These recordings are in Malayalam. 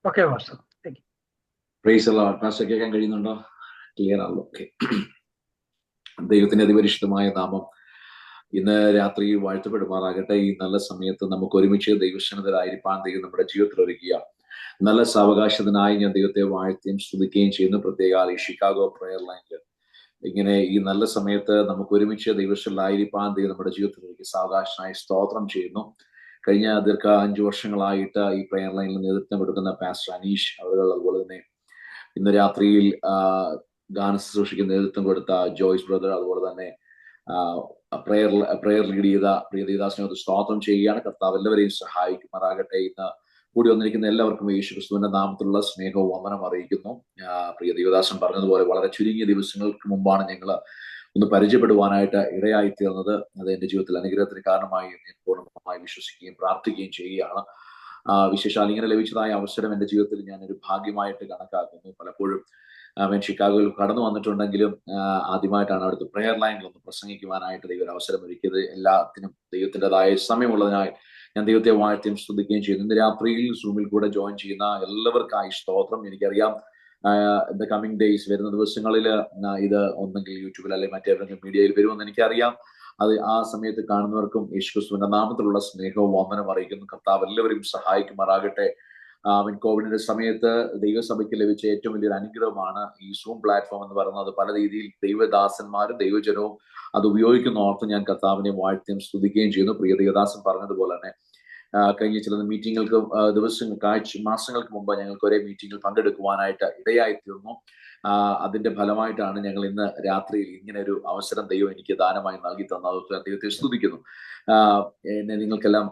Okay master, thank you. Praise the Lord. Master കേൾക്കാൻ കഴിയുന്നുണ്ടോ? ക്ലിയർ ആണല്ലോ? ഓക്കെ. ദൈവത്തിന്റെ അതിപരിശുദ്ധമായ നാമം ഇന്ന് രാത്രി വാഴ്ത്തപ്പെടുമാറാകട്ടെ. ഈ നല്ല സമയത്ത് നമുക്ക് ഒരുമിച്ച് ദൈവസന്നിധിയിലായിരിക്കാൻ ദൈവം നമ്മുടെ ജീവിതത്തിൽ ഒരുക്കിയ നല്ല സാവകാശത്തിനായി ഞാൻ ദൈവത്തെ വാഴ്ത്തുകയും സ്തുതിക്കുകയും ചെയ്യുന്നു. പ്രത്യേക ഈ ഷിക്കാഗോ പ്രയർ ലൈനിൽ ഇങ്ങനെ ഈ നല്ല സമയത്ത് നമുക്ക് ഒരുമിച്ച് ദൈവസ്ഥലായിരിക്കാൻ ദൈവം നമ്മുടെ ജീവിതത്തിലേക്ക് സാവകാശനായി സ്തോത്രം ചെയ്യുന്നു. കഴിഞ്ഞ 5 വർഷങ്ങളായിട്ട് ഈ പ്രയർ ലൈനിൽ നേതൃത്വം കൊടുക്കുന്ന പാസ്റ്റർ അനീഷ് അവർ, അതുപോലെ തന്നെ ഇന്ന് രാത്രിയിൽ ഗാന ശുശ്രൂഷയ്ക്ക് നേതൃത്വം കൊടുത്ത ജോയ്സ് ബ്രദർ, അതുപോലെ തന്നെ പ്രയർ ലീഡ് ചെയ്ത പ്രിയ ദേവദാസിനോട് സ്തോത്രം ചെയ്യുകയാണ്. കർത്താവ് എല്ലാവരെയും സഹായിക്കുമാറാകട്ടെ. ഇന്ന് കൂടി വന്നിരിക്കുന്ന എല്ലാവർക്കും യേശു ക്രിസ്തുവിന്റെ നാമത്തിലുള്ള സ്നേഹവും വന്ദനം അറിയിക്കുന്നു. പ്രിയ ദേവദാസൻ പറഞ്ഞതുപോലെ വളരെ ചുരുങ്ങിയ ദിവസങ്ങൾക്ക് മുമ്പാണ് ഞങ്ങൾ ഒന്ന് പരിചയപ്പെടുവാനായിട്ട് ഇടയായിത്തീർന്നത്. അത് എൻ്റെ ജീവിതത്തിൽ അനുഗ്രഹത്തിന് കാരണമായി ഞാൻ പൂർണ്ണമായി വിശ്വസിക്കുകയും പ്രാർത്ഥിക്കുകയും ചെയ്യുകയാണ്. വിശേഷാൽ ഇങ്ങനെ ലഭിച്ചതായ അവസരം എൻ്റെ ജീവിതത്തിൽ ഞാനൊരു ഭാഗ്യമായിട്ട് കണക്കാക്കുന്നു. പലപ്പോഴും അവൻ ഷിക്കാഗോയിൽ കടന്നു വന്നിട്ടുണ്ടെങ്കിലും ആദ്യമായിട്ടാണ് അവിടുത്തെ പ്രയർ ലൈനിൽ ഒന്ന് പ്രസംഗിക്കുവാനായിട്ട് ദൈവം ഒരു അവസരം ഒരുക്കിയത്. എല്ലാത്തിനും ദൈവത്തിൻ്റെതായ സമയമുള്ളതിനായി ഞാൻ ദൈവത്തെ വാഴ്ത്തിയും സ്തുതിക്കുകയും ചെയ്യുന്നു. ഇന്ന് രാത്രിയിൽ സൂമിൽ കൂടെ ജോയിൻ ചെയ്യുന്ന എല്ലാവർക്കായി സ്തോത്രം. എനിക്കറിയാം ദ കമ്മിങ് ഡേയ്സ്, വരുന്ന ദിവസങ്ങളിൽ ഇത് ഒന്നെങ്കിൽ യൂട്യൂബിൽ അല്ലെങ്കിൽ മറ്റേതെങ്കിലും മീഡിയയിൽ വരുമെന്ന് എനിക്കറിയാം. അത് ആ സമയത്ത് കാണുന്നവർക്കും യേശുക്രിസ്തുവിന്റെ നാമത്തിലുള്ള സ്നേഹവും വന്ദനം അറിയിക്കുന്നു. കർത്താവ് എല്ലാവരെയും സഹായിക്കുമാറാകട്ടെ. കോവിഡിന്റെ സമയത്ത് ദൈവസഭയ്ക്ക് ലഭിച്ച ഏറ്റവും വലിയൊരു അനുഗ്രഹമാണ് ഈ സൂം പ്ലാറ്റ്ഫോം എന്ന് പറയുന്നത്. പല രീതിയിൽ ദൈവദാസന്മാരും ദൈവജനവും അത് ഉപയോഗിക്കുന്ന ഓർത്ത് ഞാൻ കർത്താവിനെ വാഴ്ത്തിയും സ്തുതിക്കുകയും ചെയ്യുന്നു. പ്രിയ ദേവദാസൻ പറഞ്ഞതുപോലെ തന്നെ കഴിഞ്ഞ ചില മീറ്റിങ്ങുകൾക്ക് മാസങ്ങൾക്ക് മുമ്പ് ഞങ്ങൾക്ക് ഒരേ മീറ്റിങ്ങിൽ പങ്കെടുക്കുവാനായിട്ട് ഇടയായി തീർന്നു. അതിന്റെ ഫലമായിട്ടാണ് ഞങ്ങൾ ഇന്ന് രാത്രിയിൽ ഇങ്ങനെ ഒരു അവസരം ദൈവം എനിക്ക് ദാനമായി നൽകി തന്നത്. ദൈവത്തെ സ്തുതിക്കുന്നു. എന്നെ നിങ്ങൾക്കെല്ലാം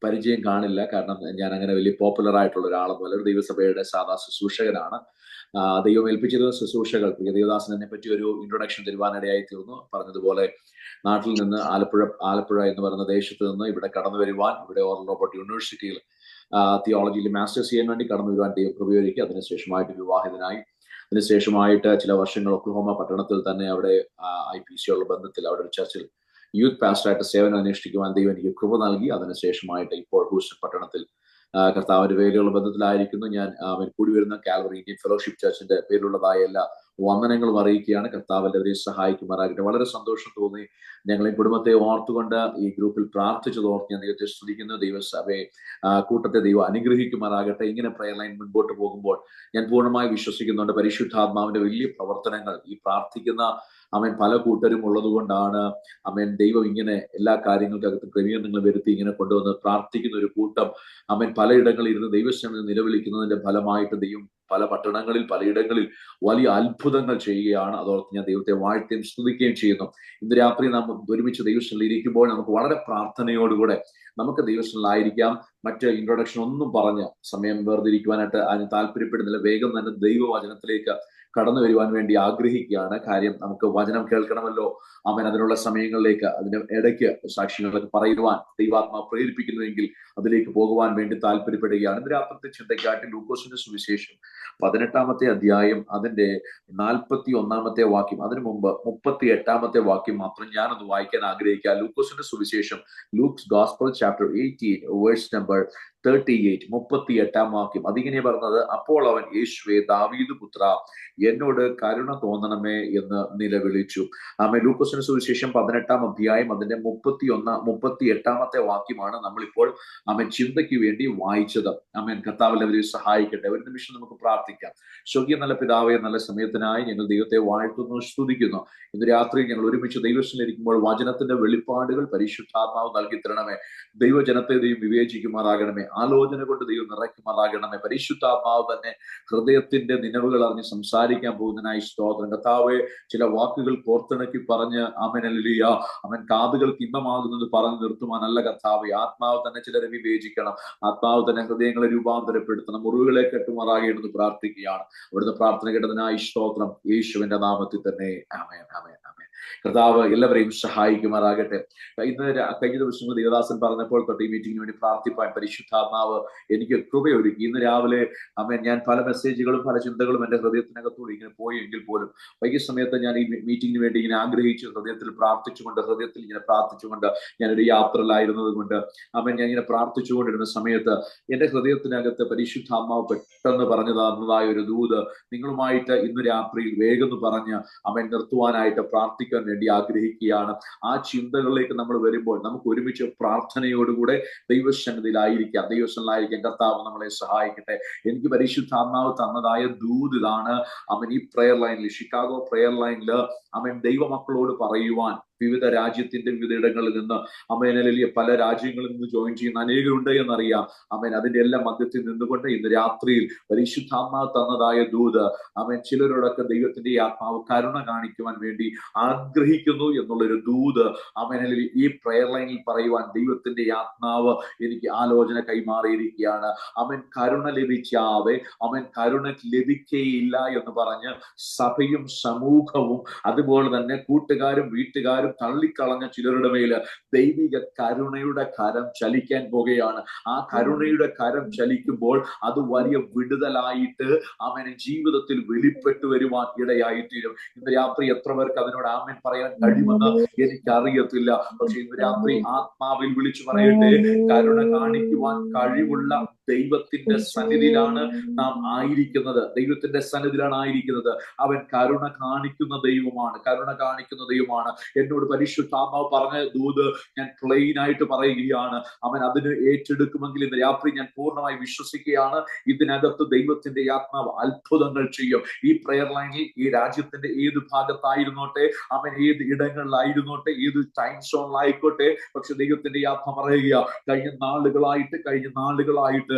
പരിചയം കാണില്ല, കാരണം ഞാൻ അങ്ങനെ വലിയ പോപ്പുലർ ആയിട്ടുള്ള ഒരാളൊന്നുമല്ല. ഒരു ദൈവസഭയുടെ സാധാ ശുശ്രൂഷകനാണ്. ദൈവം ഏൽപ്പിച്ചിരുന്ന ശുശ്രൂഷകൾ, പ്രിയ ദേവദാസനെ പറ്റി ഒരു ഇൻട്രൊഡക്ഷൻ തരുവാനിടയായി തീർന്നു. പറഞ്ഞതുപോലെ നാട്ടിൽ നിന്ന് ആലപ്പുഴ എന്ന് പറയുന്ന ദേശത്ത് നിന്ന് ഇവിടെ കടന്നു വരുവാൻ, ഇവിടെ ഓറൽ റോബർട്ട് യൂണിവേഴ്സിറ്റിയിൽ തിയോളജിയിൽ മാസ്റ്റേഴ്സ് ചെയ്യാൻ വേണ്ടി കടന്നു വരുവാൻ ദൈവം കൃപയൊരുക്കി. അതിനുശേഷമായിട്ട് വിവാഹിതനായി. അതിനുശേഷമായിട്ട് ചില വർഷങ്ങൾ ഒക്ലഹോമ പട്ടണത്തിൽ തന്നെ അവിടെ IPC ഉള്ള ബന്ധത്തിൽ അവിടെ ഒരു ചർച്ചിൽ യൂത്ത് പാസ്റ്ററായിട്ട് സേവനം അനുഷ്ഠിക്കുവാൻ ദൈവം എനിക്ക് കൃപ നൽകി. അതിനുശേഷമായിട്ട് ഇപ്പോൾ ഹൂസ്റ്റൺ പട്ടണത്തിൽ കർത്താവിന്റെ പേരുള്ള ബന്ധത്തിലായിരിക്കുന്നു. ഞാൻ കൂടി വരുന്ന കാൽവറി ഇന്ത്യൻ ഫെലോഷിപ്പ് ചർച്ചിന്റെ പേരിലുള്ളതായ എല്ലാ വന്ദനങ്ങളും അറിയിക്കുകയാണ്. കർത്താവ് എല്ലാവരെയും സഹായിക്കുമാറാകട്ടെ. വളരെ സന്തോഷം തോന്നി. ഞങ്ങളെ കുടുംബത്തെ ഓർത്തുകൊണ്ട് ഈ ഗ്രൂപ്പിൽ പ്രാർത്ഥിച്ചത് ഓർത്ത് ഞാൻ ദൈവത്തെ സ്തുതിക്കുന്നു. ദൈവസഭയെ കൂട്ടത്തെ ദൈവം അനുഗ്രഹിക്കുമാറാകട്ടെ. ഇങ്ങനെ പ്രയർ ലൈൻ മുൻപോട്ട് പോകുമ്പോൾ ഞാൻ പൂർണ്ണമായി വിശ്വസിക്കുന്നുണ്ട് പരിശുദ്ധാത്മാവിന്റെ വലിയ പ്രവർത്തനങ്ങൾ ഈ പ്രാർത്ഥിക്കുന്ന പല കൂട്ടരും ഉള്ളത് കൊണ്ടാണ് ദൈവം ഇങ്ങനെ എല്ലാ കാര്യങ്ങൾക്കകത്ത് ക്രമീകരണങ്ങൾ വരുത്തി ഇങ്ങനെ കൊണ്ടുവന്ന് പ്രാർത്ഥിക്കുന്ന ഒരു കൂട്ടം പലയിടങ്ങളിൽ ഇരുന്ന് ദൈവസന്നിധിയിൽ നിലവിളിക്കുന്നതിന്റെ ഫലമായിട്ട് ദൈവം പല പട്ടണങ്ങളിൽ പലയിടങ്ങളിൽ വലിയ അത്ഭുതങ്ങൾ ചെയ്യുകയാണ്. അതോടൊപ്പം ഞാൻ ദൈവത്തെ വാഴ്ത്തുകയും സ്തുതിക്കുകയും ചെയ്യുന്നു. ഇന്ന് രാത്രി നാം ഒരുമിച്ച് ദൈവസന്നിധിയിൽ ഇരിക്കുമ്പോൾ നമുക്ക് വളരെ പ്രാർത്ഥനയോടുകൂടെ നമുക്ക് ദൈവസന്നിധിയിലായിരിക്കാം. മറ്റ് ഇൻട്രൊഡക്ഷൻ ഒന്നും പറഞ്ഞ് സമയം വേർതിരിക്കുവാനായിട്ട് അതിന് താല്പര്യപ്പെടുന്നില്ല. വേഗം തന്നെ ദൈവവചനത്തിലേക്ക് കടന്നു വരുവാൻ വേണ്ടി ആഗ്രഹിക്കുകയാണ്. കാര്യം നമുക്ക് വചനം കേൾക്കണമല്ലോ. അതിനുള്ള സമയങ്ങളിലേക്ക്, അതിന് ഇടയ്ക്ക് സാക്ഷ്യങ്ങളൊക്കെ പറയുവാൻ ദൈവാത്മാ പ്രേരിപ്പിക്കുന്നുവെങ്കിൽ അതിലേക്ക് പോകുവാൻ വേണ്ടി താല്പര്യപ്പെടുകയാണ്. ഇന്ന് രാത്രിത്തെ ചിന്തയ്ക്കായിട്ട് ലൂക്കോസിന്റെ സുവിശേഷം 18-ാമത്തെ അധ്യായം അതിന്റെ 41-ാമത്തെ വാക്യം, അതിനു മുമ്പ് 38-ാമത്തെ വാക്യം മാത്രം ഞാനൊന്ന് വായിക്കാൻ ആഗ്രഹിക്കുക. ലൂക്കോസിന്റെ സുവിശേഷം, Luke's gospel chapter 18 verse number 38, 38-ാം വാക്യം. അതിങ്ങനെ പറഞ്ഞത്: അപ്പോൾ അവൻ യേശുവേ, ദാവീദ് പുത്ര, എന്നോട് കരുണ തോന്നണമേ എന്ന് നിലവിളിച്ചു. ലൂക്കോസിന്റെ സുവിശേഷം 18-ാം അധ്യായം അതിന്റെ 38-ാമത്തെ വാക്യമാണ് നമ്മളിപ്പോൾ ചിന്തയ്ക്ക് വേണ്ടി വായിച്ചത്. കർത്താവ് എല്ലാവരെയും സഹായിക്കട്ടെ. ഒരു നിമിഷം നമുക്ക് പ്രാർത്ഥിക്കാം. സ്വർഗീയ നല്ല പിതാവേ, നല്ല സമയത്തിനായി ഞങ്ങൾ ദൈവത്തെ വാഴ്ത്തുന്നു, സ്തുതിക്കുന്നു. ഇന്ന് രാത്രി ഞങ്ങൾ ഒരുമിച്ച് ദൈവത്തിലിരിക്കുമ്പോൾ വചനത്തിന്റെ വെളിപ്പാടുകൾ പരിശുദ്ധാത്മാവ് നൽകി തരണമേ. ദൈവജനത്തെ ദൈവം വിവേചിക്കുമാറാകണമേ. ആലോചന കൊണ്ട് ദൈവം നിറയ്ക്കുമാറാകണമേ. പരിശുദ്ധാത്മാവ് തന്നെ ഹൃദയത്തിന്റെ നിലവുകൾ അറിഞ്ഞ് സംസാരിക്കാൻ പോകുന്നതിനായി സ്തോത്രം. കർത്താവേ, ചില വാക്കുകൾ കോർത്തിണക്കി പറഞ്ഞ് ഹല്ലേലൂയ കാതുകൾക്ക് ഇമ്പമാകുന്നത് പറഞ്ഞു നിർത്തുവാനല്ല കർത്താവേ. ആത്മാവ് തന്നെ ചിലരെ വിവേചിക്കണം. ആത്മാവ് തന്നെ ഹൃദയങ്ങളെ രൂപാന്തരപ്പെടുത്തണം. മുറിവുകളെ കെട്ടുമാറാകേണ്ടെന്ന് പ്രാർത്ഥിക്കുകയാണ്. അവിടുന്ന് പ്രാർത്ഥന കേട്ടതിനായി സ്തോത്രം. യേശുവിന്റെ നാമത്തിൽ തന്നെ ആമേൻ, ആമേൻ, ആമേൻ. കർത്താവ് എല്ലാവരെയും സഹായിക്കുമാറാകട്ടെ. കഴിഞ്ഞ ദിവസങ്ങൾ ദേവദാസൻ പറഞ്ഞപ്പോൾ തൊട്ട് ഈ മീറ്റിംഗിന് വേണ്ടി പ്രാർത്ഥിപ്പാൻ പരിശുദ്ധ പരിശുദ്ധാത്മാവ് എനിക്ക് കൃപയൊരുക്കി. ഇന്ന് രാവിലെ ഞാൻ പല മെസ്സേജുകളും പല ചിന്തകളും എൻ്റെ ഹൃദയത്തിനകത്തൂടെ ഇങ്ങനെ പോയി എങ്കിൽ പോലും വൈകിയ സമയത്ത് ഞാൻ ഈ മീറ്റിങ്ങിന് വേണ്ടി ഇങ്ങനെ ആഗ്രഹിച്ചു, ഹൃദയത്തിൽ പ്രാർത്ഥിച്ചുകൊണ്ട്, ഹൃദയത്തിൽ ഇങ്ങനെ പ്രാർത്ഥിച്ചുകൊണ്ട് ഞാനൊരു യാത്രയിലായിരുന്നത് കൊണ്ട് ഞാൻ ഇങ്ങനെ പ്രാർത്ഥിച്ചുകൊണ്ടിരുന്ന സമയത്ത് എൻ്റെ ഹൃദയത്തിനകത്ത് പരിശുദ്ധാത്മാവ് പെട്ടെന്ന് പറഞ്ഞു തന്നതായ ഒരു ദൂത് നിങ്ങളുമായിട്ട് ഇന്ന് രാത്രിയിൽ വേഗം പറഞ്ഞ് നിർത്തുവാനായിട്ട് പ്രാർത്ഥിക്കാൻ വേണ്ടി ആഗ്രഹിക്കുകയാണ്. ആ ചിന്തകളിലേക്ക് നമ്മൾ വരുമ്പോൾ നമുക്ക് ഒരുമിച്ച് പ്രാർത്ഥനയോടുകൂടെ ദൈവസന്നിധിയിലായിരിക്കാം. കർത്താവ് നമ്മളെ സഹായിക്കട്ടെ. എനിക്ക് പരിശുദ്ധാത്മാവ് തന്നതായ ദൂത് ഇതാണ്. ഈ പ്രയർ ലൈനിൽ, ഷിക്കാഗോ പ്രയർ ലൈനിൽ ദൈവമക്കളോട് പറയുവാൻ വിവിധ രാജ്യത്തിന്റെ വിവിധ ഇടങ്ങളിൽ നിന്ന് അല്ലെങ്കിൽ പല രാജ്യങ്ങളിൽ നിന്ന് ജോയിൻ ചെയ്യുന്ന അനേകരുണ്ട് എന്നറിയാം. അതിന്റെ എല്ലാം മധ്യത്തിൽ നിന്നുകൊണ്ട് ഇന്ന് രാത്രിയിൽ പരിശുദ്ധാത്മാവ് തന്നതായ ദൂത് ചിലരോടൊക്കെ ദൈവത്തിന്റെ ആത്മാവ് കരുണ കാണിക്കുവാൻ വേണ്ടി ആഗ്രഹിക്കുന്നു എന്നുള്ളൊരു ദൂത് അല്ലെങ്കിൽ ഈ പ്രയർ ലൈനിൽ പറയുവാൻ ദൈവത്തിന്റെ ആത്മാവ് എനിക്ക് ആലോചന കൈമാറിയിരിക്കുകയാണ്. കരുണ ലഭിക്കാതെ കരുണ ലഭിക്കുകയില്ല എന്ന് പറഞ്ഞ് സഭയും സമൂഹവും അതുപോലെ തന്നെ കൂട്ടുകാരും വീട്ടുകാരും തള്ളിക്കളഞ്ഞ ചിലരുടെ മേല് ദൈവിക കരുണയുടെ കരം ചലിക്കാൻ പോകുകയാണ്. ആ കരുണയുടെ കരം ചലിക്കുമ്പോൾ അത് വലിയ വിടുതലായിട്ട് ജീവിതത്തിൽ വെളിപ്പെട്ടു വരുവാൻ ഇടയായിത്തീരും. ഇന്ന് രാത്രി എത്ര പേർക്ക് അതിനോട് ആമേൻ പറയാൻ കഴിയുമെന്ന് എനിക്കറിയത്തില്ല. പക്ഷെ ഇന്ന് രാത്രി ആത്മാവിൽ വിളിച്ചു പറയട്ടെ, കരുണ കാണിക്കുവാൻ കഴിവുള്ള ദൈവത്തിന്റെ സന്നിധിയിലാണ് നാം ആയിരിക്കുന്നത്. ദൈവത്തിന്റെ സന്നിധിയിലാണ് ആയിരിക്കുന്നത്. അവൻ കരുണ കാണിക്കുന്ന ദൈവമാണ്. എന്നോട് പരിശുദ്ധാത്മാവ് പറഞ്ഞ ദൂത് ഞാൻ പ്ലെയിൻ ആയിട്ട് പറയുകയാണ്. അതിന് ഏറ്റെടുക്കുമെങ്കിൽ ഇന്ന് രാത്രി ഞാൻ പൂർണ്ണമായി വിശ്വസിക്കുകയാണ്. ഇതിനകത്ത് ദൈവത്തിന്റെ ആത്മാവ് അത്ഭുതങ്ങൾ ചെയ്യും. ഈ പ്രയർ ലൈനിൽ ഈ രാജ്യത്തിന്റെ ഏത് ഭാഗത്തായിരുന്നോട്ടെ, ഏത് ഇടങ്ങളിലായിരുന്നോട്ടെ, ഏത് ടൈം സോണിലായിക്കോട്ടെ, പക്ഷെ ദൈവത്തിന്റെ ആത്മ പറയുക, കഴിഞ്ഞ നാളുകളായിട്ട്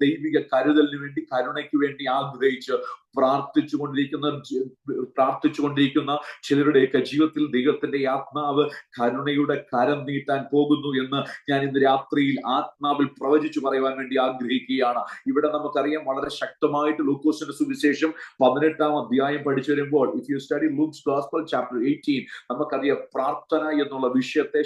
ദൈവിക കരുതലിന് വേണ്ടി, കരുണയ്ക്ക് വേണ്ടി ആഗ്രഹിച്ച് പ്രാർത്ഥിച്ചുകൊണ്ടിരിക്കുന്ന ചിലരുടെയൊക്കെ ജീവിതത്തിൽ ദൈവത്തിന്റെ ആത്മാവ് കരുണയുടെ കരം നീട്ടാൻ പോകുന്നു എന്ന് ഞാൻ ഇന്ന് രാത്രിയിൽ ആത്മാവിൽ പ്രവചിച്ചു പറയുവാൻ വേണ്ടി ആഗ്രഹിക്കുകയാണ്. ഇവിടെ നമുക്കറിയാം വളരെ ശക്തമായിട്ട് ലൂക്കോസിന്റെ സുവിശേഷം 18-ാം അധ്യായം പഠിച്ചു വരുമ്പോൾ, if you study looks gospel chapter 18, നമുക്കറിയാം പ്രാർത്ഥന എന്നുള്ള വിഷയത്തെ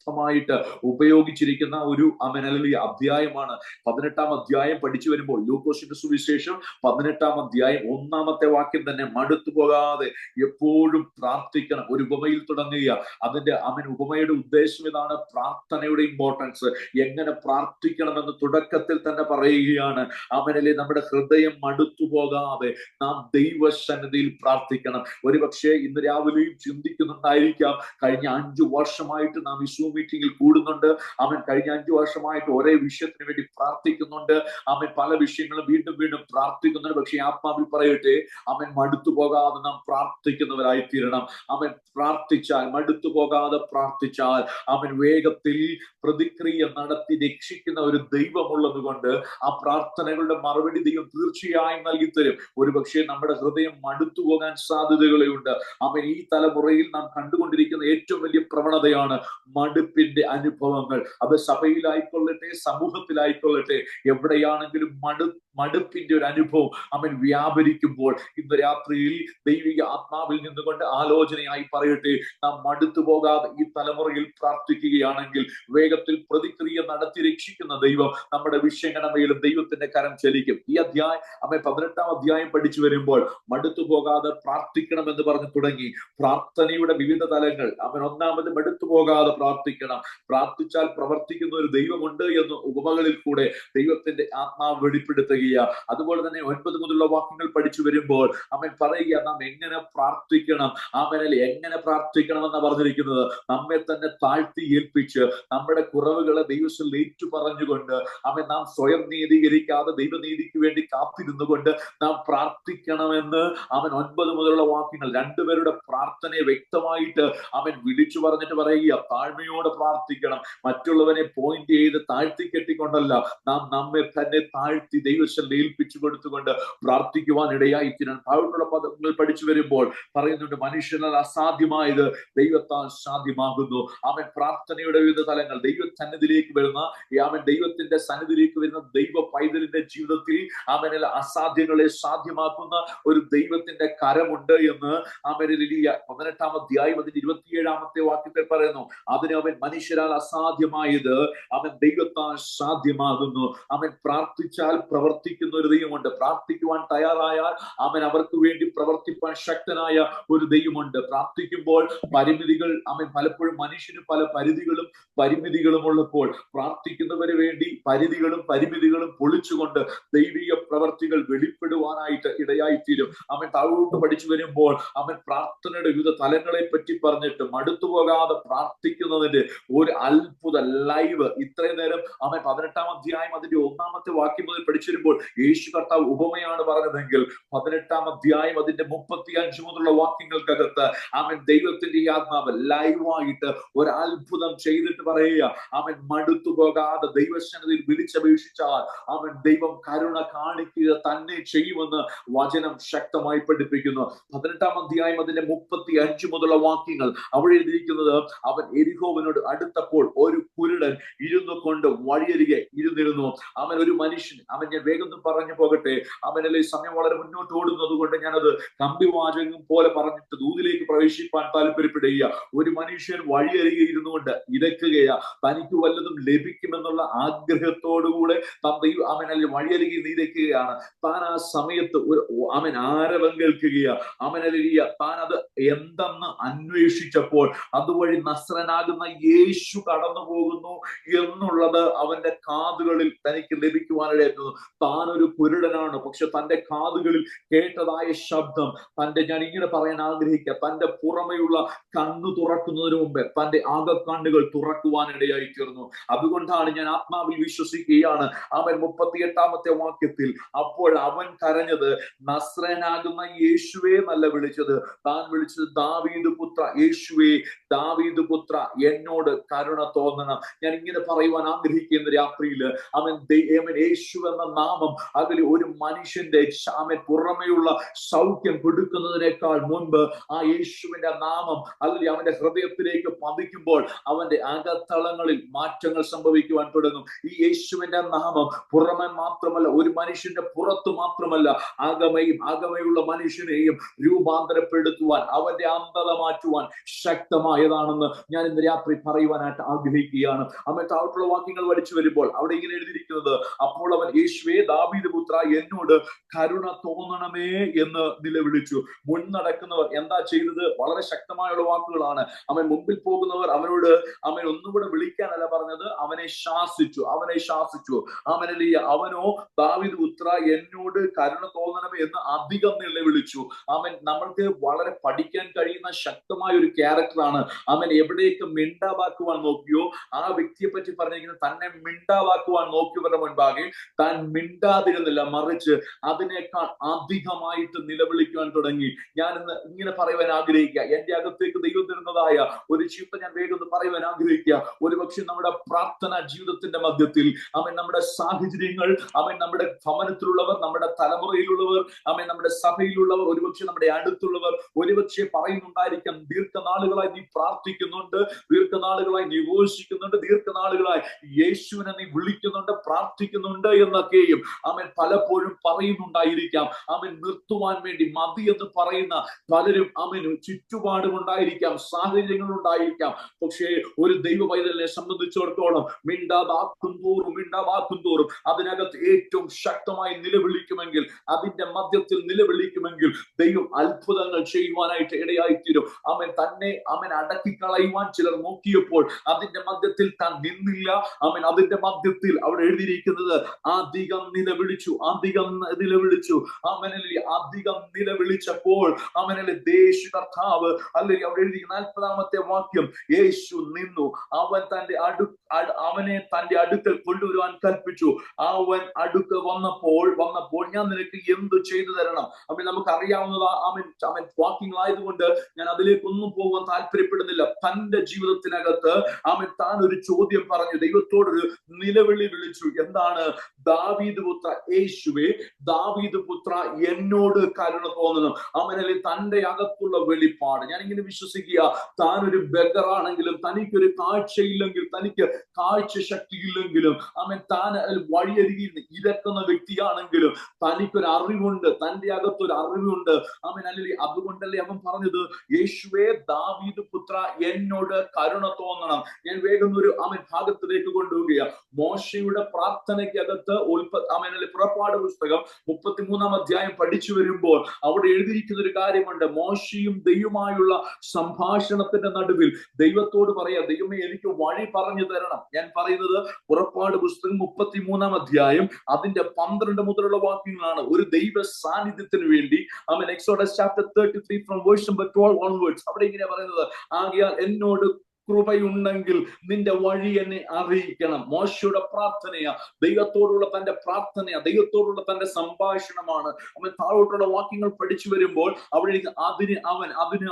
ായിട്ട് ഉപയോഗിച്ചിരിക്കുന്ന ഒരു അധ്യായമാണ് 18-ാം അധ്യായം പഠിച്ചു വരുമ്പോൾ. ലൂക്കോസിന്റെ സുവിശേഷം 18-ാം അധ്യായം 1-ാമത്തെ വാക്യം തന്നെ, മടുത്തു പോകാതെ എപ്പോഴും പ്രാർത്ഥിക്കണം. ഒരു ഉപമയിൽ തുടങ്ങുക. അതിന്റെ ഉപമയുടെ ഉദ്ദേശം ഇതാണ്, പ്രാർത്ഥനയുടെ ഇമ്പോർട്ടൻസ്, എങ്ങനെ പ്രാർത്ഥിക്കണമെന്ന് തുടക്കത്തിൽ തന്നെ പറയുകയാണ്. നമ്മുടെ ഹൃദയം മടുത്തു പോകാതെ നാം ദൈവസന്നിധിയിൽ പ്രാർത്ഥിക്കണം. ഒരുപക്ഷെ ഇന്ന് രാവിലെയും ചിന്തിക്കുന്നുണ്ടായിരിക്കാം, കഴിഞ്ഞ 5 വർഷമായിട്ട് നാം ഈ മീറ്റിംഗിൽ കൂടുന്നുണ്ട്. കഴിഞ്ഞ 5 വർഷമായിട്ട് ഒരേ വിഷയത്തിന് വേണ്ടി പ്രാർത്ഥിക്കുന്നുണ്ട്. പല വിഷയങ്ങളും വീണ്ടും വീണ്ടും പ്രാർത്ഥിക്കുന്നുണ്ട്. പക്ഷെ ആത്മാവിൽ പറയട്ടെ, മടുത്തു പോകാതെ നാം പ്രാർത്ഥിക്കുന്നവരായി തീരണം. പ്രാർത്ഥിച്ചാൽ, മടുത്തു പോകാതെ പ്രാർത്ഥിച്ചാൽ, വേഗത്തിൽ പ്രതിക്രിയ നടത്തി രക്ഷിക്കുന്ന ഒരു ദൈവമുള്ളത് കൊണ്ട് ആ പ്രാർത്ഥനകളുടെ മറുപടി ദൈവം തീർച്ചയായും നൽകി തരും. ഒരുപക്ഷെ നമ്മുടെ ഹൃദയം മടുത്തു പോകാൻ സാധ്യതകളുണ്ട്. ഈ തലമുറയിൽ നാം കണ്ടുകൊണ്ടിരിക്കുന്ന ഏറ്റവും വലിയ പ്രവണതയാണ് മടുപ്പിന്റെ അനുഭവങ്ങൾ. അത് സഭയിലായിക്കൊള്ളട്ടെ, സമൂഹത്തിലായിക്കൊള്ളട്ടെ, എവിടെയാണെങ്കിലും മടുപ്പിന്റെ ഒരു അനുഭവം വ്യാപരിക്കുമ്പോൾ ഇന്ന് രാത്രിയിൽ ദൈവിക ആത്മാവിൽ നിന്നുകൊണ്ട് ആലോചനയായി പറയട്ടെ, നാം മടുത്തു പോകാതെ ഈ തലമുറയിൽ പ്രാർത്ഥിക്കുകയാണെങ്കിൽ വേഗത്തിൽ പ്രതിക്രിയ നടത്തി രക്ഷിക്കുന്ന ദൈവം നമ്മുടെ വിഷയങ്ങളുടെയും ദൈവത്തിന്റെ കരം ചലിക്കും. ഈ അധ്യായം 18-ാം അധ്യായം പഠിച്ചു വരുമ്പോൾ മടുത്തു പോകാതെ പ്രാർത്ഥിക്കണം എന്ന് പറഞ്ഞു തുടങ്ങി. പ്രാർത്ഥനയുടെ വിവിധ തലങ്ങൾ. ഒന്നാമത് മടുത്തു പോകാതെ പ്രാർത്ഥിക്കണം. പ്രാർത്ഥിച്ചാൽ പ്രവർത്തിക്കുന്ന ഒരു ദൈവമുണ്ട് എന്ന് ഉപമകളിൽ കൂടെ ദൈവത്തിന്റെ ആത്മാവ് വെളിപ്പെടുത്തുക. അതുപോലെ തന്നെ 9 മുതലുള്ള വാക്യങ്ങൾ പഠിച്ചു വരുമ്പോൾ പറയുക, നാം എങ്ങനെ പ്രാർത്ഥിക്കണം. എങ്ങനെ പ്രാർത്ഥിക്കണം എന്നാ പറഞ്ഞിരിക്കുന്നത്, നമ്മെ തന്നെ താഴ്ത്തി ഏൽപ്പിച്ച് നമ്മുടെ കുറവുകളെ ദൈവത്തിൽ ഏറ്റു പറഞ്ഞുകൊണ്ട് നാം സ്വയം നീതീകരിക്കാതെ ദൈവനീതിക്ക് വേണ്ടി കാത്തിരുന്നുകൊണ്ട് നാം പ്രാർത്ഥിക്കണമെന്ന് 9 മുതലുള്ള വാക്യങ്ങൾ രണ്ടുപേരുടെ പ്രാർത്ഥനയെ വ്യക്തമായിട്ട് വിളിച്ചു പറഞ്ഞിട്ട് പറയുക, താഴ്മയോടെ പ്രാർത്ഥിക്കണം. മറ്റുള്ളവനെ പോയിന്റ് ചെയ്ത് താഴ്ത്തി കെട്ടിക്കൊണ്ടല്ല, നാം നമ്മെ തന്നെ താഴ്ത്തി ദൈവത്തിൽ ഏൽപ്പിച്ചു കൊടുത്തുകൊണ്ട് പ്രാർത്ഥിക്കുവാൻ ഇടയായി തീരണം. താഴോട്ടുള്ള പദങ്ങൾ പഠിച്ചു വരുമ്പോൾ പറയുന്നുണ്ട്, മനുഷ്യനാൽ അസാധ്യമായത് ദൈവത്താൽ സാധ്യമാകുന്നു. പ്രാർത്ഥനയുടെ വിവിധ തലങ്ങൾ. ദൈവസന്നിധിയിലേക്ക് വരുന്ന ദൈവത്തിന്റെ സന്നിധിയിലേക്ക് വരുന്ന ദൈവ പൈതലിന്റെ ജീവിതത്തിൽ അസാധ്യങ്ങളെ സാധ്യമാക്കുന്ന ഒരു ദൈവത്തിന്റെ കരമുണ്ട് എന്ന് 18-ാം അധ്യായം അതിന്റെ 27-ാമത്തെ വാക്യത്തിൽ പറയുന്നു, അതിന് അവൻ മനുഷ്യരാൽ അസാധ്യമായത് അവൻ ദൈവത്താൽ സാധ്യമാകുന്നു. അവൻ പ്രാർത്ഥിച്ചാൽ പ്രവർത്തിക്കുന്ന ഒരു ദൈവമുണ്ട്. പ്രാർത്ഥിക്കുവാൻ തയ്യാറായാൽ അവൻ അവർക്ക് വേണ്ടി പ്രവർത്തിപ്പാൻ ശക്തനായ ഒരു ദൈവമുണ്ട്. പ്രാർത്ഥിക്കുമ്പോൾ പരിമിതികൾ, അവൻ പലപ്പോഴും മനുഷ്യന് പല പരിമിതികളും ഉള്ളപ്പോൾ പ്രാർത്ഥിക്കുന്നവന് വേണ്ടി പരിമിതികളും പൊളിച്ചുകൊണ്ട് ദൈവിക പ്രവർത്തികൾ വെളിപ്പെടുവാനായിട്ട് ഇടയായിത്തീരും. അവൻ താഴോട്ട് പഠിച്ചു വരുമ്പോൾ അവൻ പ്രാർത്ഥനയുടെ വിവിധ തലങ്ങളെ പറ്റി പറഞ്ഞിട്ട് മടുത്തുപോകാതെ പ്രാർത്ഥിക്കുന്നതിന്റെ ഒരു അത്ഭുത ലൈവ് ഇത്രയും നേരം അവൻ 18-ാം അധ്യായം അതിന്റെ 1-ാമത്തെ വാക്യം മുതൽ പഠിച്ചു വരുമ്പോൾ യേശു കർത്താവ് ഉപമയാണ് പറഞ്ഞതെങ്കിൽ 18-ാം അധ്യായം അതിന്റെ 35 മുതലുള്ള വാക്യങ്ങൾക്കകത്ത് അവൻ ദൈവത്തിന്റെ ആത്മാവ് ലൈവായിട്ട് ഒരു അത്ഭുതം ചെയ്തിട്ട് പറയുക, അവൻ മടുത്തു പോകാതെ ദൈവസന്നിധിയിൽ വിളിച്ചപേക്ഷിച്ചാൽ അവൻ ദൈവം കരുണ കാണിക്കുക തന്നെ ചെയ്യുമെന്ന് വചനം ശക്തമായി പഠിപ്പിക്കുന്നു. 18-ാം അധ്യായം അതിന്റെ 35 മുതലുള്ള വാക്യങ്ങൾ അവിടെ എഴുതിയിരിക്കുന്നത്, അവൻ എരിഹോവിനോട് അടുത്തപ്പോൾ ഒരു കുരുടൻ ഇരുന്നു കൊണ്ട് വഴിയരികെ ഇരുന്നിരുന്നു. അവൻ ഒരു മനുഷ്യൻ, അവൻ ഞാൻ വേഗം പറഞ്ഞു പോകട്ടെ, അവനല്ലേ സമയം വളരെ മുന്നോട്ട് ഓടുന്നത് കൊണ്ട് ഞാനത് കമ്പിവാചകം പോലെ പറഞ്ഞിട്ട് ദൂതിലേക്ക് പ്രവേശിപ്പാൻ താല്പര്യപ്പെടുക. ഒരു മനുഷ്യൻ വഴിയരികെ ഇരുന്നുകൊണ്ട് ഇരക്കുകയാ, തനിക്ക് വല്ലതും ലഭിക്കുമെന്നുള്ള ആഗ്രഹത്തോടുകൂടെ അവനല്ലേ വഴിയരികെ നീരക്കുകയാണ്. താൻ ആ സമയത്ത് അവൻ ആരവം കേൾക്കുകയാ. അവനല്ലിയ താൻ അത് എന്തെന്ന് അന്വേഷിച്ചപ്പോൾ അതുവഴി നസ്രനാകുന്ന യേശു കടന്നു പോകുന്നു എന്നുള്ളത് അവന്റെ കാതുകളിൽ തനിക്ക് ലഭിക്കുവാനിടയായിരുന്നു. താൻ ഒരു കുരുടനാണ്, പക്ഷെ തന്റെ കാതുകളിൽ കേട്ടതായ ശബ്ദം ഞാൻ ഇങ്ങനെ പറയാൻ ആഗ്രഹിക്കുക, തന്റെ പുറമെയുള്ള കണ്ണു തുറക്കുന്നതിന് മുമ്പേ തന്റെ ആകക്കണ്ണുകൾ തുറക്കുവാനിടയായി തീർന്നു. അതുകൊണ്ടാണ് ഞാൻ ആത്മാവിൽ വിശ്വസിക്കുകയാണ്, അവൻ 38-ാമത്തെ വാക്യത്തിൽ അപ്പോൾ അവൻ കരഞ്ഞത് നസ്രനാകുന്ന യേശുവേ എന്നല്ല വിളിച്ചത്, താൻ വിളിച്ചത് ദാവീദ് പുത്ര യേശുവേ, ദാവീദ് പുത്ര എന്നോട് കരുണ തോന്നണം. ഞാൻ ഇങ്ങനെ പറയുവാൻ ആഗ്രഹിക്കുന്ന രാത്രിയില് അവൻ യേശു എന്ന നാമം അതിൽ ഒരു മനുഷ്യന്റെ പുറമെയുള്ള സൗഖ്യം കൊടുക്കുന്നതിനേക്കാൾ മുൻപ് ആ യേശുവിന്റെ നാമം അതിൽ അവന്റെ ഹൃദയത്തിലേക്ക് പതിക്കുമ്പോൾ അവന്റെ അകത്തളങ്ങളിൽ മാറ്റങ്ങൾ സംഭവിക്കുവാൻ തുടങ്ങും. ഈ യേശുവിന്റെ നാമം പുറമെ മാത്രമല്ല, ഒരു മനുഷ്യന്റെ പുറത്തു മാത്രമല്ല, അകമയുള്ള മനുഷ്യനെയും രൂപാന്തരപ്പെടുത്തുവാൻ, അവന്റെ അന്ധത മാറ്റുവാൻ ശക്തമായതാണെന്ന് ഞാൻ ഇന്ന് രാത്രി പറയുവാനായിട്ട് ആഗ്രഹിക്കുകയാണ്. അവൻ താഴോട്ടുള്ള വാക്യങ്ങൾ പഠിച്ചു വരുമ്പോൾ അവിടെ ഇങ്ങനെ എഴുതിയിരിക്കുന്നത്, അപ്പോൾ അവൻ യേശുവേ ദാവീദ് പുത്ര എന്നോട് കരുണ തോന്നണമേ എന്ന് നിലവിളിച്ചു. മുൻ നടക്കുന്നവർ എന്താ ചെയ്തത്? വളരെ ശക്തമായുള്ള വാക്കുകളാണ്. അവൻ മുമ്പിൽ പോകുന്നവർ അവനോട് ഒന്നുകൂടെ വിളിക്കാനല്ല പറഞ്ഞത്, അവനെ ശാസിച്ചു. അവനോ ദാവീദ് പുത്ര എന്നോട് കരുണ തോന്നണമേ എന്ന് അധികം നിലവിളിച്ചു. നമ്മൾക്ക് വളരെ പഠിക്കാൻ കഴിയുന്ന ശക്തമായ ഒരു ക്യാരക്ടറാണ്. അവൻ എവിടേക്ക് മിണ്ടാവാക്കുവാൻ നോക്കിയോ ആ വ്യക്തിയെ പറ്റി പറഞ്ഞിരിക്കുന്നത്, തന്നെ മിണ്ടാവാക്കുവാൻ നോക്കിയവരുടെ മുൻപാകെ താൻ മിണ്ടാതിരുന്നില്ല, മറിച്ച് അതിനേക്കാൾ അധികമായിട്ട് നിലവിളിക്കുവാൻ തുടങ്ങി. ഞാൻ ഇങ്ങനെ പറയുവാൻ ആഗ്രഹിക്കുക, എന്റെ അകത്തേക്ക് ദൈവം തരുന്നതായ ഒരു ചിന്ത ഞാൻ വേഗം പറയുവാൻ ആഗ്രഹിക്കുക. ഒരുപക്ഷെ നമ്മുടെ പ്രാർത്ഥന ജീവിതത്തിന്റെ മധ്യത്തിൽ നമ്മുടെ സാഹചര്യങ്ങൾ, നമ്മുടെ ഭവനത്തിലുള്ളവർ, നമ്മുടെ തലമുറയിലുള്ളവർ, നമ്മുടെ സഭയിലുള്ളവർ, ഒരുപക്ഷെ നമ്മുടെ അടുത്തുള്ളവർ ഒരുപക്ഷെ പറയുന്നുണ്ടായിരിക്കാം, ദീർഘനാളുകളായി നീ പ്രാർത്ഥിക്കുന്നുണ്ട്, ദീർഘനാളുകളായി നീ ഘോഷിക്കുന്നുണ്ട്, ദീർഘനാളുകളായി യേശുവിനെ നീ വിളിക്കുന്നുണ്ട്, പ്രാർത്ഥിക്കുന്നുണ്ട് എന്നൊക്കെയും പലപ്പോഴും പറയുന്നുണ്ടായിരിക്കാം. നിർത്തുവാൻ വേണ്ടി മതി എന്ന് പറയുന്ന പലരും ചുറ്റുപാടുമുണ്ടായിരിക്കാം, സാഹചര്യങ്ങളുണ്ടായിരിക്കാം. പക്ഷേ ഒരു ദൈവ പൈതലിനെ സംബന്ധിച്ചിടത്തോളം മിണ്ടാതാക്കും തോറും അതിനകത്ത് ഏറ്റവും ശക്തമായി നിലവിളിക്കുമെങ്കിൽ, അതിന്റെ മധ്യത്തിൽ നിലവിളിക്കുമെങ്കിൽ ദൈവം അത്ഭുതങ്ങൾ ചെയ്യുവാനായിട്ട് ഇടയായിത്തീരും. തന്നെ അടക്കിക്കളയുവാൻ ചിലർ നോക്കിയപ്പോൾ അതിന്റെ മധ്യത്തിൽ താൻ നിന്നില്ല. അതിന്റെ മധ്യത്തിൽ അവിടെ എഴുതിയിരിക്കുന്നത് അധികം നിലവിളിച്ചു. അധികം നിലവിളിച്ചപ്പോൾ ദേശു കർത്താവ് അല്ലെങ്കിൽ അവിടെ എഴുതി 40-ാമത്തെ വാക്യം, യേശു നിന്നു, അവൻ അവനെ തന്റെ അടുക്കൽ കൊണ്ടുവരുവാൻ കൽപ്പിച്ചു. അവൻ അടുക്ക വന്നപ്പോൾ ഞാൻ നിനക്ക് എന്ത് ചെയ്തു തരണം? നമുക്ക് അറിയാവുന്നതാ വാക്യങ്ങളായതുകൊണ്ട് ഞാൻ അതിലേക്കൊന്നും പോകാൻ താല്പര്യപ്പെടുന്നില്ല. തന്റെ ജീവിതത്തിനകത്ത് താൻ ഒരു ചോദ്യം പറഞ്ഞു, ദൈവത്തോടൊരു നിലവിളി വിളിച്ചു. എന്താണ്? ദാവീദ് പുത്ര യേശുവേ, ദാവീദ് പുത്ര എന്നോട് കരുണ തോന്നണം. തന്റെ അകത്തുള്ള വെളിപ്പാട് ഞാൻ ഇങ്ങനെ വിശ്വസിക്കുക, താൻ ഒരു ബെഗറാണെങ്കിലും, തനിക്കൊരു കാഴ്ചയില്ലെങ്കിൽ, തനിക്ക് കാഴ്ച ശക്തി ഇല്ലെങ്കിലും, താൻ വഴിയരികിൽ ഇരക്കുന്ന വ്യക്തിയാണെങ്കിലും തനിക്കൊരു അറിവുണ്ട്, തന്റെ അകത്തൊരു അറിവുണ്ട്. അല്ലെങ്കിൽ അതുകൊണ്ടല്ലേ അവൻ പറഞ്ഞത്, യേശുവേ ദാവീദ് പുത്ര എന്നോട് കരുണ തോന്നണം. ഞാൻ വേഗം ഒരു ഭാഗത്തിലേക്ക് കൊണ്ടുപോവുകയാണ്. മോശയുടെ പ്രാർത്ഥനയ്ക്കകത്ത് പുറപ്പാട് പുസ്തകം 33-ാം അധ്യായം പഠിച്ചു വരുമ്പോൾ അവിടെ എഴുതിയിരിക്കുന്ന ഒരു കാര്യമുണ്ട്. മോശയും ദൈവമായുള്ള സംഭാഷണത്തിന്റെ നടുവിൽ ദൈവത്തോട് പറയാ, ദൈവമേ എനിക്ക് വഴി പറഞ്ഞു തരണം. ഞാൻ പറയുന്നത് പുറപ്പാട് പുസ്തകം 33-ാം അധ്യായം അതിന്റെ 12 മുതലുള്ള വാക്യങ്ങളാണ്. ഒരു ദൈവ സാന്നിധ്യത്തിന് വേണ്ടി Exodus chapter 33 from verse number 12 onwards അവിടെ ഇങ്ങനെ പറയുന്നത്, ആകയാൽ എന്നോട് കൃപയുണ്ടെങ്കിൽ നിന്റെ വഴി എന്നെ അറിയിക്കണം. മോശയുടെ പ്രാർത്ഥനയാ, ദൈവത്തോടുള്ള തന്റെ പ്രാർത്ഥനയാ, ദൈവത്തോടുള്ള തന്റെ സംഭാഷണമാണ്. താഴോട്ടുള്ള വാക്യങ്ങൾ പഠിച്ചു വരുമ്പോൾ അവിടെ അതിന്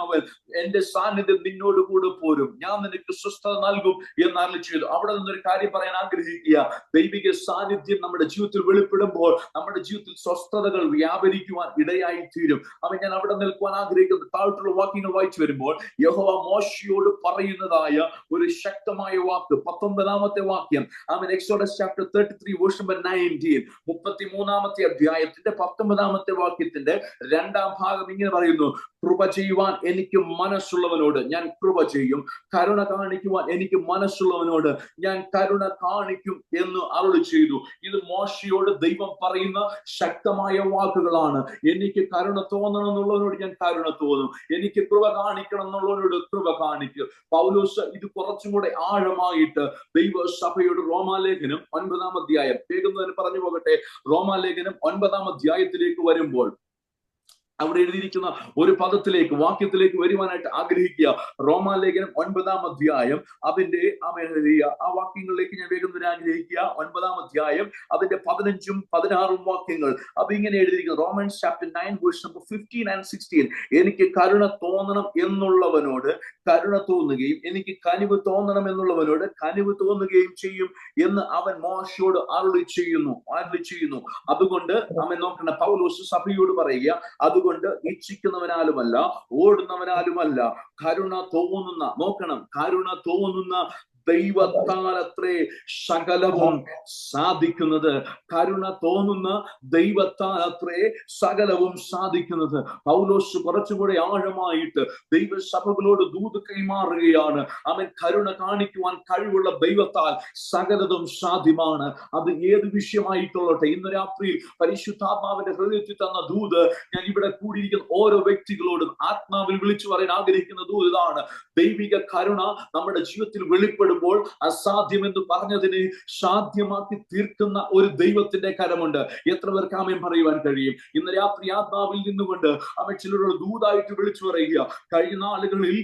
അവൻ എന്റെ സാന്നിധ്യം നിന്നോട് കൂടെ പോരും, ഞാൻ നിനക്ക് സ്വസ്ഥത നൽകും എന്ന് അരുളി ചെയ്തു. അവിടെ നിന്നൊരു കാര്യം പറയാൻ ആഗ്രഹിക്കുക. ദൈവിക സാന്നിധ്യം നമ്മുടെ ജീവിതത്തിൽ വെളിപ്പെടുമ്പോൾ നമ്മുടെ ജീവിതത്തിൽ സ്വസ്ഥതകൾ വ്യാപരിക്കുവാൻ ഇടയായി തീരും. ഞാൻ അവിടെ നിൽക്കുവാൻ ആഗ്രഹിക്കുന്നത്. താഴോട്ടുള്ള വാക്യങ്ങൾ വായിച്ചു വരുമ്പോൾ യഹോവ മോശയോട് പറയുന്നതായ ഒരു ശക്തമായ വാക്ക്, 19-ാമത്തെ വാക്യം, എക്സോഡസ് ചാപ്റ്റർ 33 വേഴ്സ് നമ്പർ 19, 33-ാമത്തെ അധ്യായത്തിന്റെ 19-ാമത്തെ വാക്യത്തിന്റെ 2-ാം ഭാഗം ഇങ്ങനെ പറയുന്നു, കൃപ ചെയ്യുവാൻ എനിക്ക് മനസ്സുള്ളവനോട് ഞാൻ കൃപ ചെയ്യും, കരുണ കാണിക്കുവാൻ എനിക്ക് മനസ്സുള്ളവനോട് ഞാൻ കരുണ കാണിക്കും എന്ന് അരുളി ചെയ്തു. ഇത് മോശയോട് ദൈവം പറയുന്ന ശക്തമായ വാക്കുകളാണ്. എനിക്ക് കരുണ തോന്നണം എന്നുള്ളവനോട് ഞാൻ കരുണ തോന്നും, എനിക്ക് കൃപ കാണിക്കണം എന്നുള്ളവനോട് കൃപ കാണിക്കും. പൗലോസ് ഇത് കുറച്ചും കൂടെ ആഴമായിട്ട് ദൈവസഭയോട് റോമാലേഖനം 9-ാം അധ്യായം, വേഗം തന്നെ പറഞ്ഞു പോകട്ടെ, റോമാലേഖനം 9-ാം അധ്യായത്തിലേക്ക് വരുമ്പോൾ അവിടെ എഴുതിയിരിക്കുന്ന ഒരു പദത്തിലേക്ക്, വാക്യത്തിലേക്ക് വരുവാനായിട്ട് ആഗ്രഹിക്കുക. റോമാലേഖനം 9-ാം അധ്യായം അതിന്റെ ആ വാക്യങ്ങളിലേക്ക് ഞാൻ വേഗം വരാൻ ആഗ്രഹിക്കുക. 9-ാം അധ്യായം അതിന്റെ 15-ഉം 16-ഉം വാക്യങ്ങൾ അത് ഇങ്ങനെ എഴുതിയിരിക്കുന്നു. Romans chapter 9 verse number 15 and 16, എനിക്ക് കരുണ തോന്നണം എന്നുള്ളവനോട് കരുണ തോന്നുകയും എനിക്ക് കനിവ് തോന്നണം എന്നുള്ളവനോട് കനിവ് തോന്നുകയും ചെയ്യും എന്ന് അവൻ മോശയോട് അരുളി ചെയ്യുന്നു. അതുകൊണ്ട് നോക്കണം, പൗലോസ് സഭയോട് പറയുക, അതുകൊണ്ട് ഇച്ഛിക്കുന്നവനാലുമല്ല ഓടുന്നവനാലുമല്ല കരുണ തോന്നുന്ന ദൈവത്താലത്രേ സകലവും സാധിക്കുന്നത്. കരുണ തോന്നുന്ന ദൈവത്താലത്രേ സകലവും സാധിക്കുന്നത്. പൗലോസ് കുറച്ചുകൂടെ ആഴമായിട്ട് ദൈവസഭകളോട് ദൂത് കൈമാറുകയാണ്. അവൻ കരുണ കാണിക്കുവാൻ കഴിവുള്ള ദൈവത്താൽ സകലതും സാധ്യമാണ്. അത് ഏത് വിഷയമായിട്ടുള്ളട്ടെ. ഇന്ന് രാത്രിയിൽ പരിശുദ്ധാത്മാവിന്റെ ഹൃദയത്തിൽ തന്ന ദൂത് ഞാൻ ഇവിടെ കൂടിയിരിക്കുന്ന ഓരോ വ്യക്തികളോടും ആത്മാവിൽ വിളിച്ചു പറയാൻ ആഗ്രഹിക്കുന്ന ദൂത് ഇതാണ്. ദൈവിക കരുണ നമ്മുടെ ജീവിതത്തിൽ വെളിപ്പെടും. അസാധ്യമെന്ന് പറഞ്ഞതിനെ സാധ്യമാക്കി തീർക്കുന്ന ഒരു ദൈവത്തിന്റെ കരമുണ്ട്. എത്ര പേർക്ക് ആമേൻ പറയുവാൻ കഴിയും? ഇന്ന് രാത്രി ആത്മാവിൽ നിന്നുകൊണ്ട് ചിലരോട് ദൂതായിട്ട് വിളിച്ചു പറയുക, കഴിഞ്ഞ നാളുകളിൽ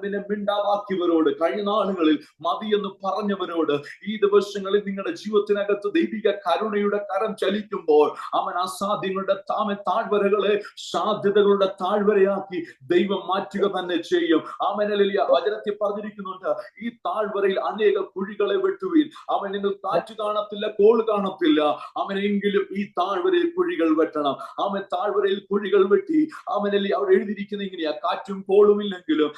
നിന്നെ മിണ്ടാവാക്കിയവരോട്, കഴിഞ്ഞ നാളുകളിൽ മതിയെന്ന് പറഞ്ഞവരോട്, ഈ ദിവസങ്ങളിൽ നിങ്ങളുടെ ജീവിതത്തിനകത്ത് ദൈവിക കരുണയുടെ കരം ചലിക്കുമ്പോൾ അസാധ്യങ്ങളുടെ താഴ്വരകളെ സാധ്യതകളുടെ താഴ്വരയാക്കി ദൈവം മാറ്റുക തന്നെ ചെയ്യും. വചനത്തിൽ പറഞ്ഞിരിക്കുന്നുണ്ട്, ഈ താഴ്വരയിൽ അനേക കുഴികളെ വെട്ടുവീൻ. നിങ്ങൾ കാറ്റ് കാണത്തില്ല, കോൾ കാണത്തില്ല, എങ്കിലും ഈ താഴ്വരയിൽ കുഴികൾ വെട്ടണം. താഴ്വരയിൽ കുഴികൾ വെട്ടി അവിടെ എഴുതിയിരിക്കുന്ന ഇങ്ങനെയാ, കാറ്റും കോളും ഇല്ലെങ്കിലും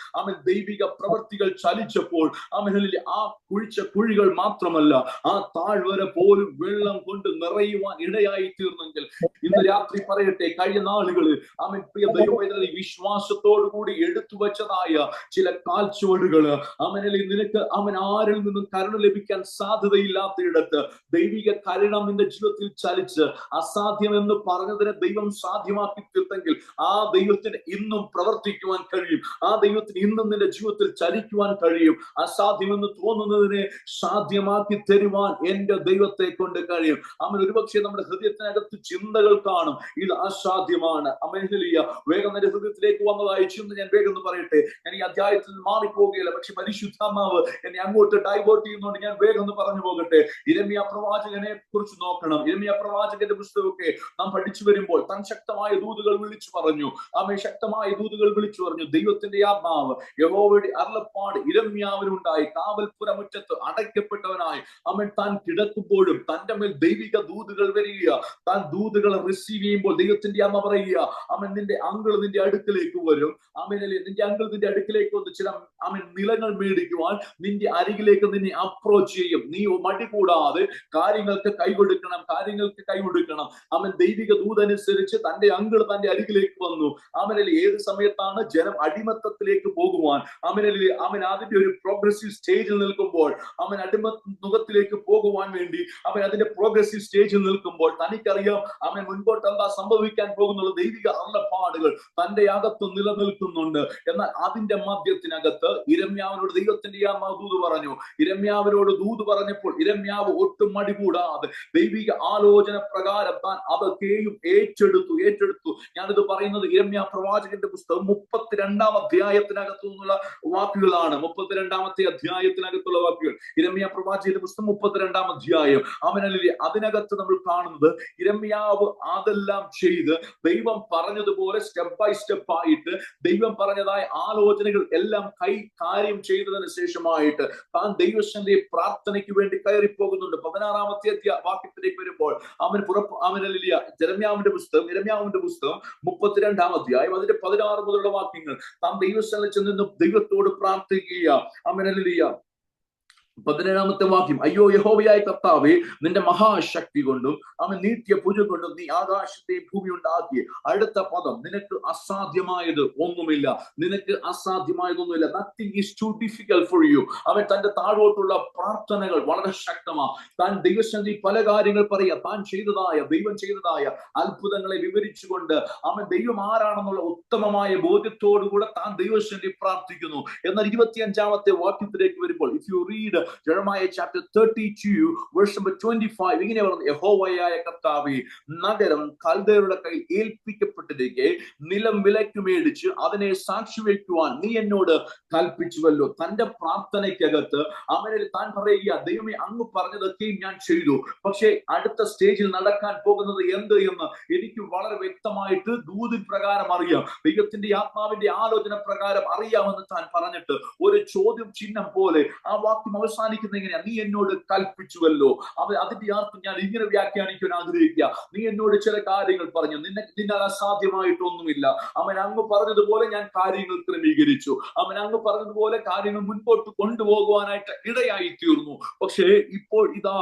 ദൈവിക പ്രവൃത്തികൾ ചലിച്ചപ്പോൾ ആ കുഴിച്ച കുഴികൾ മാത്രമല്ല, ആ താഴ്വര പോലും വെള്ളം കൊണ്ട് നിറയുവാൻ ഇടയായി തീർന്നെങ്കിൽ ഇന്ന് രാത്രി പറയട്ടെ, കഴിഞ്ഞ നാളുകളിൽ പ്രിയ ദൈവവേദന വിശ്വാസത്തോടു കൂടി എടുത്തു വെച്ചതായ ചില കാൽച്ചുവടുകൾ നിനക്ക് ആരിൽ നിന്നും കരുണ ലഭിക്കാൻ സാധ്യതയില്ലാത്തയിടത്ത് ദൈവിക കരുണ നിന്റെ ജീവിതത്തിൽ ചലിച്ച് അസാധ്യം എന്ന് പറഞ്ഞതിനെ ദൈവം സാധ്യമാക്കി തീർത്തെങ്കിൽ ആ ദൈവത്തിന് ഇന്നും പ്രവർത്തിക്കുവാൻ കഴിയും. ആ ദൈവത്തിന് ഇന്നും നിന്റെ ജീവിതത്തിൽ ചലിക്കുവാൻ കഴിയും. അസാധ്യമെന്ന് തോന്നുന്നതിനെ സാധ്യമാക്കി തരുവാൻ എന്റെ ദൈവത്തെ കൊണ്ട് കഴിയും. ഒരുപക്ഷെ നമ്മുടെ ഹൃദയത്തിനകത്ത് ചിന്തകൾ കാണും, ഇത് അസാധ്യമാണ്. വേഗം എന്റെ ഹൃദയത്തിലേക്ക് വന്നതായി ചിന്ത ഞാൻ വേഗം പറയട്ടെ. ഞാൻ ഈ അധ്യായത്തിൽ മാറിപ്പോകുകയില്ല, പക്ഷെ പരിശുദ്ധാത്മാവ് എന്നെ അങ്ങോട്ട് ഡൈവേർട്ട് ചെയ്യുന്നുണ്ട്. ഞാൻ വേഗം പറഞ്ഞു പോകട്ടെ. യിരെമ്യാ പ്രവാചകനെ കുറിച്ച് നോക്കണം. യിരെമ്യാ പ്രവാചകന്റെ പുസ്തകമൊക്കെ നാം പഠിച്ചു വരുമ്പോൾ താൻ ശക്തമായ ദൂതുകൾ വിളിച്ചു പറഞ്ഞു. ശക്തമായ ദൂതുകൾ വിളിച്ചു പറഞ്ഞു. ദൈവത്തിന്റെ ആത്മാവ്, യഹോവയുടെ അരുളപ്പാട് യിരെമ്യാവിനുണ്ടായി. കാവൽപ്പുരമുറ്റത്ത് അടയ്ക്കപ്പെട്ടവനായി താൻ കിടക്കുമ്പോഴും തന്റെ മേൽ ദൈവിക ദൂതുകൾ വരിക. താൻ ദൂതുകളെ റിസീവ് ചെയ്യുമ്പോൾ ദൈവത്തിന്റെ അമ്മ പറയുക, നിന്റെ അങ്കിൾ നിന്റെ അടുക്കിലേക്ക് വരും. നിന്റെ അങ്കിൾ നിന്റെ അടുക്കിലേക്ക് വന്ന് ചില നിലങ്ങൾ മേടിക്കുവാൻ നിന്റെ അരികിലേക്ക് നിന്നെ അപ്രോച്ച് ചെയ്യും. നീ മടി കൂടാതെ കാര്യങ്ങൾക്ക് കൈകൊടുക്കണം. അവൻ ദൈവിക ദൂതനുസരിച്ച് തന്റെ അങ്കിൾ തന്റെ അരികിലേക്ക് വന്നു. അവനിൽ ഏത് സമയത്താണ് ജനം അടിമത്തത്തിലേക്ക് പോകുവാൻ, അവൻ അതിന്റെ ഒരു പ്രോഗ്രസീവ് സ്റ്റേജിൽ നിൽക്കുമ്പോൾ, അവൻ അടിമമുഖത്തിലേക്ക് പോകുവാൻ വേണ്ടി അവൻ അതിന്റെ പ്രോഗ്രസീവ് സ്റ്റേജിൽ നിൽക്കുമ്പോൾ തനിക്കറിയാം അവൻ മുൻപോട്ട് എന്താ സംഭവിക്കാൻ പോകുന്നുള്ള ദൈവിക അരുളപ്പാടുകൾ തന്റെ അകത്ത് നിലനിൽക്കുന്നുണ്ട്. എന്നാൽ അതിന്റെ മധ്യത്തിനകത്ത് ഇരമ്യാവിനോട് ദൈവത്തിന്റെ ദൂത് പറഞ്ഞു. ഇരമ്യാവിനോട് ദൂത് പറഞ്ഞപ്പോൾ ഇരമ്യാവ് ഒട്ടും മടി കൂടാതെ ദൈവിക ആലോചന പ്രകാരം താൻ അതൊക്കെയും ഏറ്റെടുത്തു. ഞാനിത് പറയുന്നത് ഇരമ്യാ പ്രവാചകന്റെ പുസ്തകം 32-ാം അധ്യായത്തിനകത്തു നിന്നുള്ള വാക്കുകളാണ്. 32-ാമത്തെ അധ്യായത്തിനകത്തുള്ള വാക്കുകൾ. ഇരമ്യാ പ്രവാചകന്റെ പുസ്തകം 32-ാം അധ്യായം. അതിനകത്ത് നമ്മൾ കാണുന്നത് ഇരമ്യാവ് അതെല്ലാം ചെയ്ത് ദൈവം പറഞ്ഞതുപോലെ സ്റ്റെപ്പ് ബൈ സ്റ്റെപ്പ് ആയിട്ട് ദൈവം പറഞ്ഞതായ ആലോചനകൾ എല്ലാം കാര്യം ചെയ്തതിനു ശേഷമായിട്ട് താൻ ദൈവത്തിന്റെ പ്രാർത്ഥനയ്ക്ക് വേണ്ടി കയറിപ്പോകുന്നുണ്ട്. 16-ാമത്തെ വാക്യത്തിലേക്ക് വരുമ്പോൾ ഇരമ്യാവിന്റെ പുസ്തകം 32-ാം അധ്യായം അതിന്റെ 16 മുതലുള്ള വാക്യങ്ങൾ താൻ ദൈവസ്ഥലത്ത് ചെന്ന് ദൈവത്തോട് പ്രാർത്ഥിക്കുക. 17-ാമത്തെ വാക്യം, അയ്യോ യഹോവയായ കർത്താവേ, നിന്റെ മഹാശക്തി കൊണ്ടും അവൻ നീട്ടിയ ഭുജം കൊണ്ടും നീ ആകാശത്തെ ഭൂമി ഉണ്ടാക്കി. അടുത്ത പദം, നിനക്ക് അസാധ്യമായത് ഒന്നുമില്ല. Nothing is too difficult for you. അവൻ തന്റെ താഴോട്ടുള്ള പ്രാർത്ഥനകൾ വളരെ ശക്തമാണ്. താൻ ദൈവസന്നിധി പല കാര്യങ്ങൾ പറയാ, ദൈവം ചെയ്തതായ അത്ഭുതങ്ങളെ വിവരിച്ചുകൊണ്ട് അവൻ ദൈവം ആരാണെന്നുള്ള ഉത്തമമായ ബോധ്യത്തോടുകൂടെ താൻ ദൈവസന്നിധി പ്രാർത്ഥിക്കുന്നു. എന്നാൽ 25-ാമത്തെ വാക്യത്തിലേക്ക് വരുമ്പോൾ, if you read Jeremiah chapter 32 verse number 25, ഇങ്ങനെ പറഞ്ഞു, യഹോവയായ കർത്താവേ, നഗരം കൽദയരുടെ കയ്യിൽ ഏൽപ്പിക്കപ്പെട്ടിരിക്കെ നിലം വിലയ്ക്ക് മേടിച്ച് അതിനെ സാക്ഷി വയ്ക്കുവാൻ നീ എന്നോട് കൽപ്പിച്ചുവല്ലോ. തന്റെ പ്രാർത്ഥനയ്ക്കകത്ത് അവനിൽ താൻ പറയുക, ദൈവമേ അങ്ങ് പറഞ്ഞതൊക്കെയും ഞാൻ ചെയ്തു, പക്ഷേ അടുത്ത സ്റ്റേജിൽ നടക്കാൻ പോകുന്നത് എന്ത് എന്ന് എനിക്ക് വളരെ വ്യക്തമായിട്ട് ദൂതിൻ പ്രകാരം അറിയാം, ദൈവത്തിന്റെ ആത്മാവിന്റെ ആലോചന പ്രകാരം അറിയാമെന്ന് താൻ പറഞ്ഞിട്ട് ഒരു ചോദ്യം ചിഹ്നം പോലെ ആ വാക്യം അവസാനിക്കുന്ന എങ്ങനെയാ, നീ എന്നോട് കൽപ്പിച്ചുവല്ലോ. അതിന്റെ അർത്ഥം ഞാൻ ഇങ്ങനെ വ്യാഖ്യാനിക്കാൻ ആഗ്രഹിക്കുക, നീ എന്നോട് ചില കാര്യങ്ങൾ പറഞ്ഞു, നിന്നാൽ അസാധ്യമായിട്ടൊന്നുമില്ല. അവൻ അങ്ങ് പറഞ്ഞതുപോലെ ഞാൻ കാര്യങ്ങൾ ക്രമീകരിച്ചു, അവൻ അങ്ങ് പറഞ്ഞതുപോലെ കാര്യങ്ങൾ മുൻപോട്ട് കൊണ്ടുപോകുവാനായിട്ട് ഇടയായി തീർന്നു. പക്ഷേ ഇപ്പോൾ ഇതാ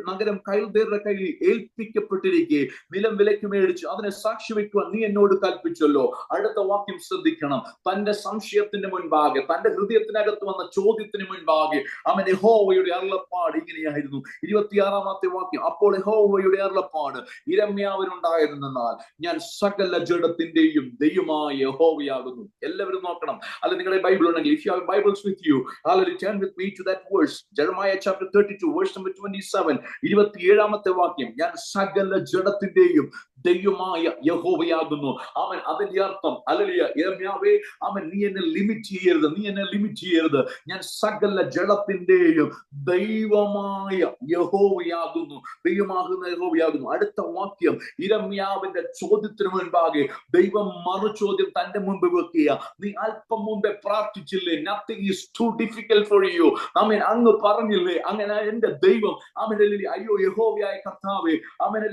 നഗരം കൽദയരുടെ കയ്യിൽ ഏൽപ്പിക്കപ്പെട്ടിരിക്കെ നിലം വിലയ്ക്ക് മേടിച്ച് അതിനെ സാക്ഷി വയ്ക്കുവാൻ നീ എന്നോട് കൽപ്പിച്ചല്ലോ. അടുത്ത വാക്യം ശ്രദ്ധിക്കണം. തന്റെ സംശയത്തിന്റെ മുൻപാകെ, തന്റെ ഹൃദയത്തിനകത്ത് വന്ന ചോദ്യത്തിന് മുൻപാകെ അവൻ യഹോവയുടെ അരുളപ്പാട് ഇങ്ങനെയായിരുന്നു. 26-ാമത്തെ വാക്യം, അപ്പോൾ യഹോവയുടെ അരുളപ്പാട് ഇരമ്യാവിനുണ്ടായിരുന്നാൽ ഞാൻ സകല ജഡത്തിന്റെയും ദൈവമായ യഹോവയാകുന്നു. എല്ലാവരും നോക്കണം, അല്ല നിങ്ങളുടെ ബൈബിൾ ഉണ്ടെങ്കിൽ, if you have Bibles with you, turn with me to that verse, Jeremiah chapter 32 verse number 27. 27-ാമത്തെ വാക്യം, ഞാൻ സകല ജഡത്തിന്റെയും ദൈവമായ യഹോവയാകുന്നു. അവൻ അതിന്റെ അർത്ഥം, ഹല്ലേലൂയ, യിരെമ്യാവേ, അവൻ നീ എന്നെ ലിമിറ്റ് ചെയ്യരുത്, ഞാൻ സകല ജഡത്തിന്റെയും ദൈവമായ യഹോവയാകുന്നു. അടുത്ത വാക്യം, യിരെമ്യാവിന്റെ ചോദ്യത്തിന് മുൻപാകെ ദൈവം മറുചോദ്യം തന്റെ മുൻപ് വെക്കുക. നീ അല്പം മുമ്പേ പ്രാർത്ഥിച്ചില്ലേ, nothing is too difficult for you. ആമേൻ, അങ്ങ് പറഞ്ഞില്ലേ, അങ്ങനെ എന്റെ ദൈവം, ആമേൻ, അയ്യോ യഹോവയായ കർത്താവേ, ആമേൻ,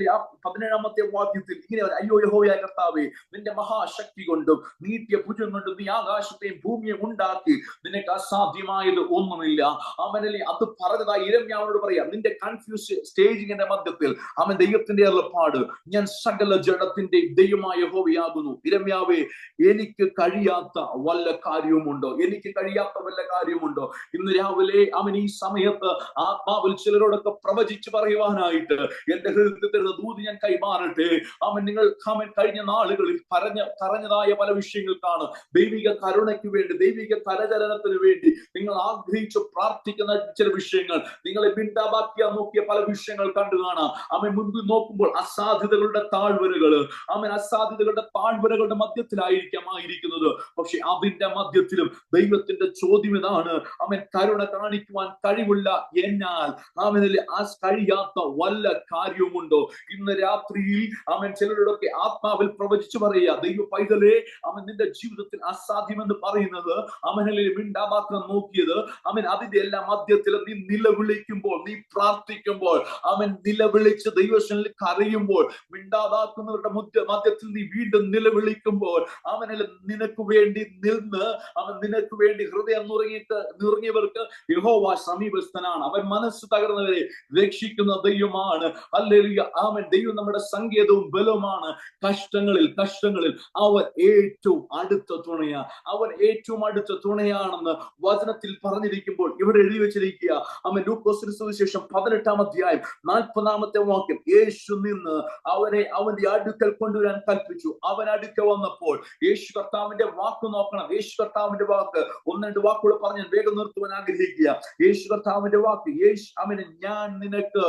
17-ാമത്തെ വാക്യത്തിൽ ഇങ്ങനെ, അയ്യോ യഹോവയായ കർത്താവേ, നിന്റെ മഹാശക്തി കൊണ്ടും നീട്ടിയ ഭുജം കൊണ്ടും നീ ആകാശത്തെയും ഭൂമിയെ ഉണ്ടാക്കി, നിനക്ക് അസാധ്യമായത് ഒന്നുമില്ല. അവനല്ലേ അത് പറഞ്ഞതായി യിരെമ്യാവിനോട് പറയാം. നിന്റെ കൺഫ്യൂസ് സ്റ്റേജിന്റെ മധ്യത്തിൽ അവൻ ദൈവത്തിന്റെ അരുളപ്പാട്, ഞാൻ സകല ജഡത്തിന്റെ ദൈവമായ യഹോവയാകുന്നു. യിരെമ്യാവേ, എനിക്ക് കഴിയാത്ത വല്ല കാര്യവുമുണ്ടോ? ഇന്ന് രാവിലെ അവൻ ഈ സമയത്ത് ആത്മാവിൽ ചിലരോടൊക്കെ പ്രവചിച്ച് പറയുവാനായിട്ട് എന്റെ ഹൃദയത്തിൽ ദൂത് ഞാൻ കൈമാറട്ടെ. അവൻ കഴിഞ്ഞ നാളുകളിൽ പറഞ്ഞതായ പല വിഷയങ്ങൾക്കാണ് ദൈവിക കരുണയ്ക്ക് വേണ്ടി, ദൈവിക കരചലനത്തിന് വേണ്ടി നിങ്ങൾ ആഗ്രഹിച്ചു പ്രാർത്ഥിക്കുന്ന ചില വിഷയങ്ങൾ, നിങ്ങളെ ബിന്ദാബാക്കിയാ നോക്കിയ പല വിഷയങ്ങൾ കണ്ടു കാണാം. അവൻ മുൻപിൽ നോക്കുമ്പോൾ അസാധ്യതകളുടെ താഴ്വരകളുടെ മധ്യത്തിലായിരിക്കുന്നത്. പക്ഷെ അതിന്റെ മധ്യത്തിലും ദൈവത്തിന്റെ ചോദ്യം ഇതാണ്, അവൻ കരുണ കാണിക്കുവാൻ കഴിവുള്ള എന്നാൽ അവനിൽ കഴിയാത്ത വല്ല കാര്യവുമുണ്ടോ? ഇന്ന് രാത്രിയിൽ അവൻ ചിലരോടൊക്കെ ആത്മാവിൽ പ്രവചിച്ചു പറയുക, ദൈവ പൈതലേ, അവൻ നിന്റെ ജീവിതത്തിൽ അസാധ്യമെന്ന് പറയുന്നത് അവനിൽ മിണ്ടാപാത്രം നോക്കിയത് അവൻ അതിന്റെ എല്ലാ മധ്യത്തിലും നീ നിലവിളിക്കുമ്പോൾ, നീ പ്രാർത്ഥിക്കുമ്പോൾ, അവൻ നിലവിളിച്ച് ദൈവസന്നിധിയിൽ കരയുമ്പോൾ, മിണ്ടാതാക്കുന്നവരുടെ മധ്യത്തിൽ നീ വീണ്ടും നിലവിളിക്കുമ്പോൾ, അവനിൽ നിനക്ക് വേണ്ടി നിന്ന് അവൻ നിനക്ക് വേണ്ടി ഹൃദയം നുറങ്ങിയവർക്ക് യഹോവ സമീപസ്ഥനാണ്. അവൻ മനസ്സ് തകർന്നവരെ രക്ഷിക്കുന്ന ദൈവമാണ്. ഹല്ലേലൂയ. അവൻ ദൈവം നമ്മുടെ സങ്കേതവും ബലവുമാണ്. കഷ്ടങ്ങളിൽ അവൻ ഏറ്റവും അടുത്ത തുണയാ. അവൻ ഏറ്റവും അടുത്ത തുണയാണെന്ന് വചനത്തിൽ പറഞ്ഞിരിക്കുമ്പോൾ ഇവിടെ എഴുതി വെച്ചിരിക്കുക. അവൻ ലൂക്കോസിന് സുവിശേഷം 18-ാം അധ്യായം 40-ാമത്തെ വാക്യം, യേശു നിന്ന് അവനെ അവന്റെ അടുക്കൽ കൊണ്ടുവരാൻ കൽപ്പിച്ചു. അവൻ അടുക്കൽ വന്നപ്പോൾ യേശു കർത്താവിന്റെ വാക്ക് നോക്കണം. യേശു കർത്താവിന്റെ വാക്ക്, ഒന്ന് രണ്ട് വാക്കുകൾ പറഞ്ഞ് വേഗം നിർത്തുവാൻ ആഗ്രഹിക്കുക. യേശു കർത്താവിന്റെ വാക്ക്, അവന് ഞാൻ നിനക്ക്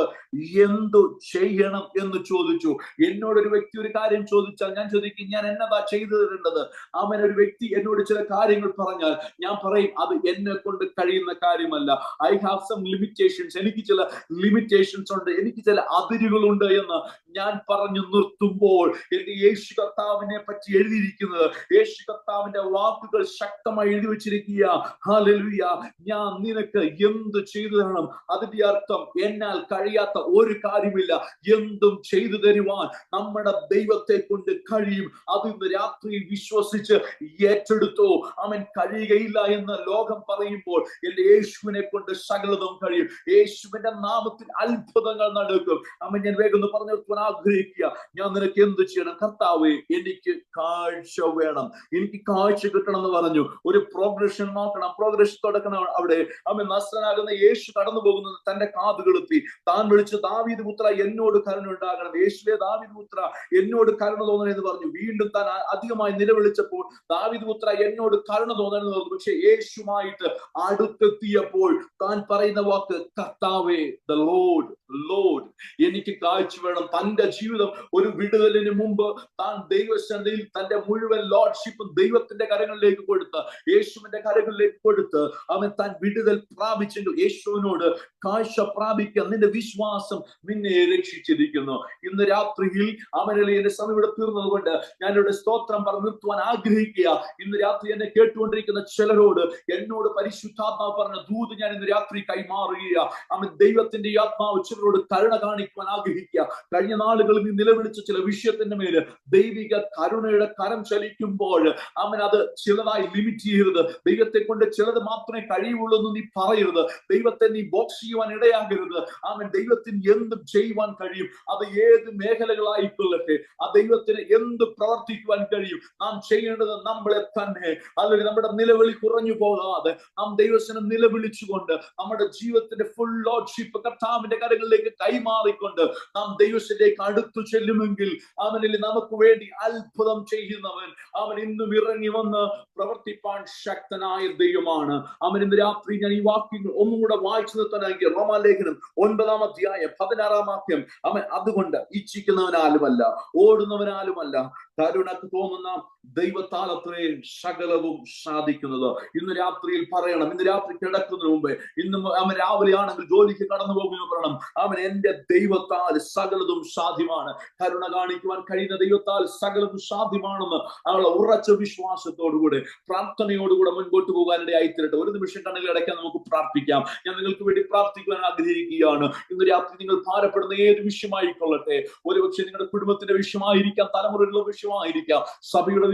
എന്തു ചെയ്യണം എന്ന് ചോദിച്ചു. എന്നോടൊരു വ്യക്തി ഒരു കാര്യം ചോദിച്ചാൽ ഞാൻ ചോദിക്കും, ഞാൻ എന്നതാ ചെയ്തു തരേണ്ടത്? ഒരു വ്യക്തി എന്നോട് ചില കാര്യങ്ങൾ പറഞ്ഞാൽ ഞാൻ പറയും, അത് എന്നെ കൊണ്ട് കഴിയുന്ന കാര്യമല്ല. I have some limitations. എനിക്ക് ചില ലിമിറ്റേഷൻസ് ഉണ്ട്, എനിക്ക് ചില അതിരുകളുണ്ട് എന്ന് ഞാൻ പറഞ്ഞു നിർത്തുമ്പോൾ എനിക്ക് യേശു കർത്താവിനെ പറ്റി എഴുതിയിരിക്കുന്നത്, യേശു കർത്താവിന്റെ വാക്കുകൾ ശക്തമായി എഴുതി വെച്ചിരിക്കുക. ഹല്ലേലൂയ. ഞാൻ നിനക്ക് എന്ത് ചെയ്തു തരണം? അതിന്റെ അർത്ഥം എന്നാൽ കഴിയാത്ത ഒരു കാര്യമില്ല, എന്തും ചെയ്തു തരുവാൻ നമ്മുടെ ദൈവത്തെ കൊണ്ട് കഴിയും. അത് ഇന്ന് രാത്രിയിൽ വിശ്വസിച്ച് ഏറ്റെടുത്തോ. അവൻ കഴിയുകയില്ല എന്ന് ലോകം പറയുമ്പോൾ എന്റെ യേശുവിനെ കൊണ്ട് സകലതും കഴിയും. യേശുവിന്റെ നാമത്തിൽ അത്ഭുതങ്ങൾ നടക്കും. ഞാൻ വേഗം പറഞ്ഞു നിർത്തുവാൻ ആഗ്രഹിക്കുക. ഞാൻ നിനക്ക് എന്ത് ചെയ്യണം? കർത്താവേ, എനിക്ക് കാഴ്ച വേണം, എനിക്ക് കാഴ്ച കിട്ടണം എന്ന് പറഞ്ഞു. ഒരു പ്രോഗ്രഷൻ നോക്കണം, പ്രോഗ്രഷൻ തുടക്കണം. അവിടെ നസ്രനാകുന്ന യേശു കടന്നു പോകുന്നത് തന്റെ കാതുകളെത്തി. താൻ വിളിച്ച്, ദാവീദ് പുത്ര എന്നോട് കരുണ ഉണ്ടാകണം, യേശുവേ ദാവീദ് പുത്ര എന്നോട് കരുണ തോന്നണം എന്ന് പറഞ്ഞു. വീണ്ടും താൻ അധികമായി നിലവിളിച്ചപ്പോൾ, ദാവീദ് പുത്ര എന്നോട് കരുണ തോന്നണം എന്ന് പറഞ്ഞു. പക്ഷെ യേശുമായിട്ട് അടുത്തെത്തിയപ്പോൾ താൻ പറയുന്ന വാക്ക്, കർത്താവേ, ദ ലോർഡ്, എനിക്ക് കാഴ്ച വേണം. തന്റെ ജീവിതം ഒരു വിടുതലിന് മുമ്പ് താൻ ദൈവസന്നിധിയിൽ തന്റെ മുഴുവൻ ലോർഡ്ഷിപ്പും ദൈവത്തിന്റെ കരങ്ങളിലേക്ക് കൊടുത്ത്, യേശുവിന്റെ കരങ്ങളിലേക്ക് കൊടുത്ത് അവൻ താൻ വിടുതൽ പ്രാപിച്ചെങ്കിൽ യേശുവിനോട് കാഴ്ച പ്രാപിക്കുക. നിന്റെ വിശ്വാസം നിന്നെ രക്ഷിച്ചിരിക്കുന്നു. ഇന്ന് രാത്രിയിൽ അവനിൽ എന്റെ സമയം ഇവിടെ തീർന്നത് കൊണ്ട് ഞാനിവിടെ സ്തോത്രം പറഞ്ഞു നിർത്തുവാൻ ആഗ്രഹിക്കുക. ഇന്ന് രാത്രി എന്നെ കേട്ടുകൊണ്ടിരിക്കുന്ന ചിലരോട് എന്നോട് പരിശുദ്ധാത്മാവ് പറഞ്ഞ ദൂത് ഞാൻ ഇന്ന് രാത്രി കൈമാറുക. അവൻ ദൈവത്തിന്റെ ആത്മാവ് ചിലരോട് കരുണ കാണിക്കുവാൻ ആഗ്രഹിക്കുക. കഴിഞ്ഞ നാളുകളിൽ നീ നിലവിളിച്ച ചില വിഷയത്തിന്റെ മേല് ദൈവിക കരുണയുടെ കരം ചലിക്കുമ്പോൾ അത് ചിലതായി ലിമിറ്റ് ചെയ്യരുത്. ദൈവത്തെ കൊണ്ട് ചിലത് മാത്രമേ കഴിയുള്ളൂ എന്ന് നീ പറയരുത്. ദൈവത്തെ നീ ബോക്സ് ചെയ്യുവാൻ ഇടയാകരുത്. ദൈവത്തിന് എന്തും ചെയ്യുവാൻ കഴിയും. അത് ഏത് മേഖലകളായിക്കൊള്ളട്ടെ, ആ ദൈവത്തിന് എന്ത് പ്രവർത്തിക്കുവാൻ കഴിയും. നാം ചെയ്യേണ്ടത് നമ്മളെ തന്നെ, അല്ലെങ്കിൽ നമ്മുടെ നിലവിളി കുറഞ്ഞു പോകാതെ നാം ദൈവത്തിനെ നിലവിളിച്ചുകൊണ്ട് നമ്മുടെ ജീവിതത്തിന്റെ ഫുൾ ലോർഡ്ഷിപ്പ് കർത്താവിന്റെ കരങ്ങളിലേക്ക് കൈമാറിക്കൊണ്ട് നാം ദൈവത്തിലേക്ക് അടുത്തു ചെല്ലുമെങ്കിൽ അവനിൽ നമുക്ക് വേണ്ടി അത്ഭുതം ചെയ്യുന്നവൻ, അവൻ ഇന്നും ഇറങ്ങി വന്ന് പ്രവർത്തിപ്പാൻ ശക്തനായ ദൈവമാണ്. ഇന്ന് രാത്രി ഞാൻ ഈ വാക്യങ്ങൾ ഒന്നും കൂടെ വായിച്ചു നിർത്താനായി റോമാലേഖനം 9-ാം അധ്യായം 16-ാം വാക്യം, അതുകൊണ്ട് ഇച്ഛിക്കുന്നവനാലുമല്ല, ഓടുന്നവനാലുമല്ല, കരുണക്ക് തോന്നുന്ന ദൈവത്താൽ അത്രയും സകലവും സാധിക്കുന്നത്. ഇന്ന് രാത്രിയിൽ പറയണം, ഇന്ന് രാത്രി കിടക്കുന്നതിന് മുമ്പേ, ഇന്നും രാവിലെ ആണെങ്കിൽ ജോലിക്ക് കടന്നു പോകുന്നു പറയണം, എന്റെ ദൈവത്താൽ സകലതും സാധ്യമാണ്. കരുണ കാണിക്കുവാൻ കഴിയുന്ന ദൈവത്താൽ സകലതും സാധ്യമാണെന്ന് ഉറച്ച വിശ്വാസത്തോടുകൂടെ പ്രാർത്ഥനയോടുകൂടെ മുൻപോട്ട് പോകാനിടയായി തീരട്ടെ. ഒരു നിമിഷം കണ്ണുകൾ അടയ്ക്കാൻ നമുക്ക് പ്രാർത്ഥിക്കാം. ഞാൻ നിങ്ങൾക്ക് വേണ്ടി പ്രാർത്ഥിക്കുവാൻ ആഗ്രഹിക്കുകയാണ്. ഇന്ന് രാത്രി നിങ്ങൾ ഭാരപ്പെടുന്ന ഏത് വിഷയമായിക്കൊള്ളട്ടെ, ഒരുപക്ഷെ നിങ്ങളുടെ കുടുംബത്തിന്റെ വിഷയമായിരിക്കാം, തലമുറയിലുള്ള വിഷയമായിരിക്കാം, സഭയുടെ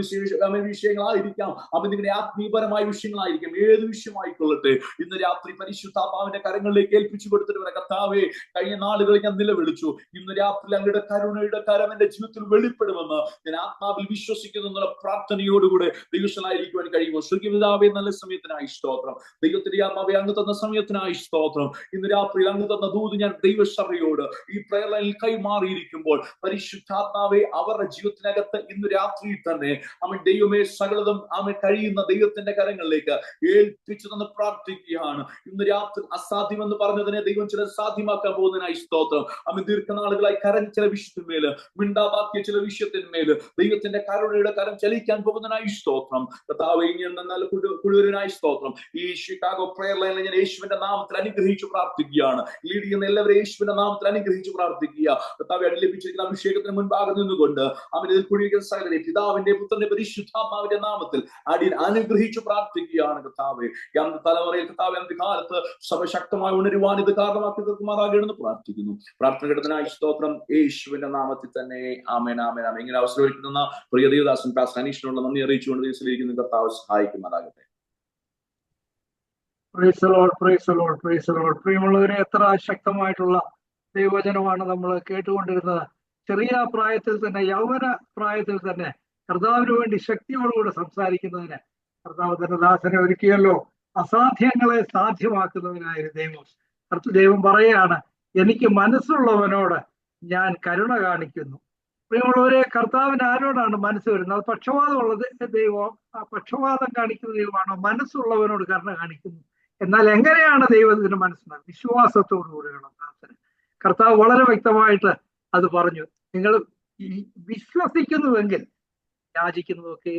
വിഷയങ്ങളായിരിക്കാം, നിങ്ങളുടെ ആത്മീയപരമായ വിഷയങ്ങളായിരിക്കാം, ഏത് വിഷയമായിക്കൊള്ളട്ടെ, ഇന്ന് രാത്രി പരിശുദ്ധാത്മാവിന്റെ കരങ്ങളിലേക്ക് ഏൽപ്പിച്ചു കൊടുത്തിട്ട് വരെ, കർത്താവേ, കഴിഞ്ഞ നാളുകളിൽ ഞാൻ നിലവിളിച്ചു, ഇന്ന് രാത്രി അങ്ങയുടെ കരുണയുടെ കരം എന്റെ ജീവിതത്തിൽ വെളിപ്പെടുമെന്ന് ഞാൻ ആത്മാവിൽ വിശ്വസിക്കുന്നു എന്നുള്ള പ്രാർത്ഥനയോടുകൂടെ ദൈവസ്ഥനായിരിക്കുവാൻ കഴിയുമോ? സ്വർഗ്ഗപിതാവേ, നല്ല സമയത്തിനായി സ്തോത്രം. ദൈവത്തിന്റെ ആത്മാവേ, അങ്ങ് തന്ന സമയത്തിനായി സ്തോത്രം. ഇന്ന് രാത്രിയിൽ അങ്ങ് തന്ന ദൂത് ഞാൻ ദൈവസഭയോട് ഈ പ്രയർ ലൈനിൽ കൈമാറിയിരിക്കുമ്പോൾ പരിശുദ്ധാത്മാവേ, അവരുടെ ജീവിതത്തിനകത്ത് ഇന്ന് രാത്രിയിൽ തന്നെ ദൈവമേ സകലതും കഴിയുന്ന ദൈവത്തിന്റെ കരങ്ങളിലേക്ക് ഏൽപ്പിച്ചു തന്ന് പ്രാർത്ഥിക്കുകയാണ്. ഇന്ന് രാത്രി അസാധ്യമെന്ന് പറഞ്ഞതിനെ ദൈവം ചില സാധ്യമാക്കാൻ പോകുന്നതിനായി സ്തോത്രം. ദീർഘനാളുകളായി കരഞ്ഞു ചില വിഷയത്തിന്മേല്, മിണ്ടാതാക്കിയ ചില വിഷയത്തിന്മേല് ദൈവത്തിന്റെ കരുണയുടെ കരം ചലിക്കാൻ പോകുന്നതിനായി സ്തോത്രം. കർത്താവേ, എന്നാൽ കുഴുവനായി സ്തോത്രം. ഈ ഷിക്കാഗോ പ്രയർ ലൈനിൽ ഞാൻ യേശുവിന്റെ നാമത്തിൽ അനുഗ്രഹിച്ചു പ്രാർത്ഥിക്കുകയാണ്. ലീഡ് ചെയ്യുന്ന എല്ലാവരും യേശുവിന്റെ നാമത്തിൽ അനുഗ്രഹിച്ചു പ്രാർത്ഥിക്കുക. കർത്താവെ, അടി ലഭിച്ചിരിക്കുന്ന അഭിഷേകത്തിന് മുൻപാകെ നിന്നുകൊണ്ട് അവനിൽ കുഴിക്കുന്ന സകലരെ പിതാവിന്റെ പുത്രന്റെ പരിശുദ്ധാത്മാവിന്റെ നാമത്തിൽ അടി അനുഗ്രഹിച്ചു പ്രാർത്ഥിക്കുകയാണ്. കർത്താവെ, തലമുറയിൽ കർത്താവെ അന്ത്യകാലത്ത് സഭ ശക്തമായി ഉണരുവാൻ ഇത് കാരണമാക്കി തീർക്കുമാറാകണമെന്ന് പ്രാർത്ഥിക്കുന്നു. പ്രാർത്ഥന ഘടനായി സ്തോത്രം യേശുവിന്റെ നാമത്തിൽ തന്നെ. ആമേൻ, ആമേൻ, ആമേൻ. ഇങ്ങനെ അവസരമൊരുക്കുന്ന പ്രിയ ദേവദാസൻ പാസ്റ്റർ അനീഷിനുള്ള നന്ദി അറിയിച്ചുകൊണ്ട് ദിവസത്തിലിരിക്കുന്ന കർത്താവ് സഹായിക്കുമാറാകട്ടെ. പ്രിയമുള്ളവരെ, എത്ര ശക്തമായിട്ടുള്ള ദൈവവചനമാണ് നമ്മൾ കേട്ടുകൊണ്ടിരുന്നത്. ചെറിയ പ്രായത്തിൽ തന്നെ, യൗവന പ്രായത്തിൽ തന്നെ കർത്താവിന് വേണ്ടി ശക്തിയോടുകൂടെ സംസാരിക്കുന്നതിന് കർത്താവ് തന്റെ ദാസനെ ഒരുക്കിയല്ലോ. അസാധ്യങ്ങളെ സാധ്യമാക്കുന്നതിനായ ദൈവം പറയുകയാണ്, എനിക്ക് മനസ്സുള്ളവനോട് ഞാൻ കരുണ കാണിക്കുന്നു. പ്രിയമുള്ളവരെ, കർത്താവിന് ആരോടാണ് മനസ്സ് വരുന്നത്? അത് പക്ഷപാതമുള്ളത് ദൈവം, ആ പക്ഷപാതം കാണിക്കുന്ന ദൈവമാണോ? മനസ്സുള്ളവനോട് കരുണ കാണിക്കുന്നു. എന്നാൽ എങ്ങനെയാണ് ദൈവത്തിന് മനസ്സിലാകുന്നത്? വിശ്വാസത്തോടുകൂടിയുള്ള പ്രാർത്ഥന. കർത്താവ് വളരെ വ്യക്തമായിട്ട് അത് പറഞ്ഞു. നിങ്ങൾ വിശ്വസിക്കുന്നുവെങ്കിൽ യാചിക്കുന്നതൊക്കെ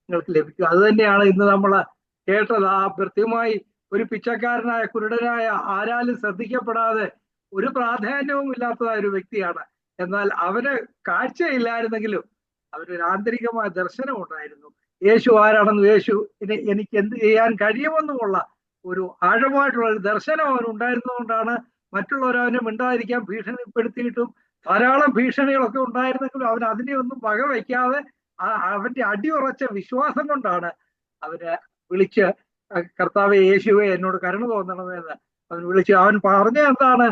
നിങ്ങൾക്ക് ലഭിക്കും. അത് തന്നെയാണ് ഇന്ന് നമ്മൾ കേട്ടത്. ആ കൃത്യമായി ഒരു പിച്ചക്കാരനായ, കുരുടനായ, ആരാലും ശ്രദ്ധിക്കപ്പെടാതെ ഒരു പ്രാധാന്യവും ഇല്ലാത്തതായ ഒരു വ്യക്തിയാണ്. എന്നാൽ അവന് കാഴ്ചയില്ലായിരുന്നെങ്കിലും അവനൊരു ആന്തരികമായ ദർശനം ഉണ്ടായിരുന്നു. യേശു ആരാണെന്നും യേശു എനിക്ക് എന്ത് ചെയ്യാൻ കഴിയുമെന്നുമുള്ള ഒരു ആഴമായിട്ടുള്ള ഒരു ദർശനം അവനുണ്ടായിരുന്നതുകൊണ്ടാണ് മറ്റുള്ളവരവനെ മിണ്ടാതിരിക്കാൻ ഭീഷണിപ്പെടുത്തിയിട്ടും ധാരാളം ഭീഷണികളൊക്കെ ഉണ്ടായിരുന്നെങ്കിലും അവൻ അതിനെയൊന്നും വകവയ്ക്കാതെ അവന്റെ അടിയുറച്ച വിശ്വാസം കൊണ്ടാണ് അവന് വിളിച്ച്, കർത്താവെ യേശുവെ എന്നോട് കരുണ തോന്നണമെന്ന് അവൻ വിളിച്ച്. അവൻ പറഞ്ഞ എന്താണ്?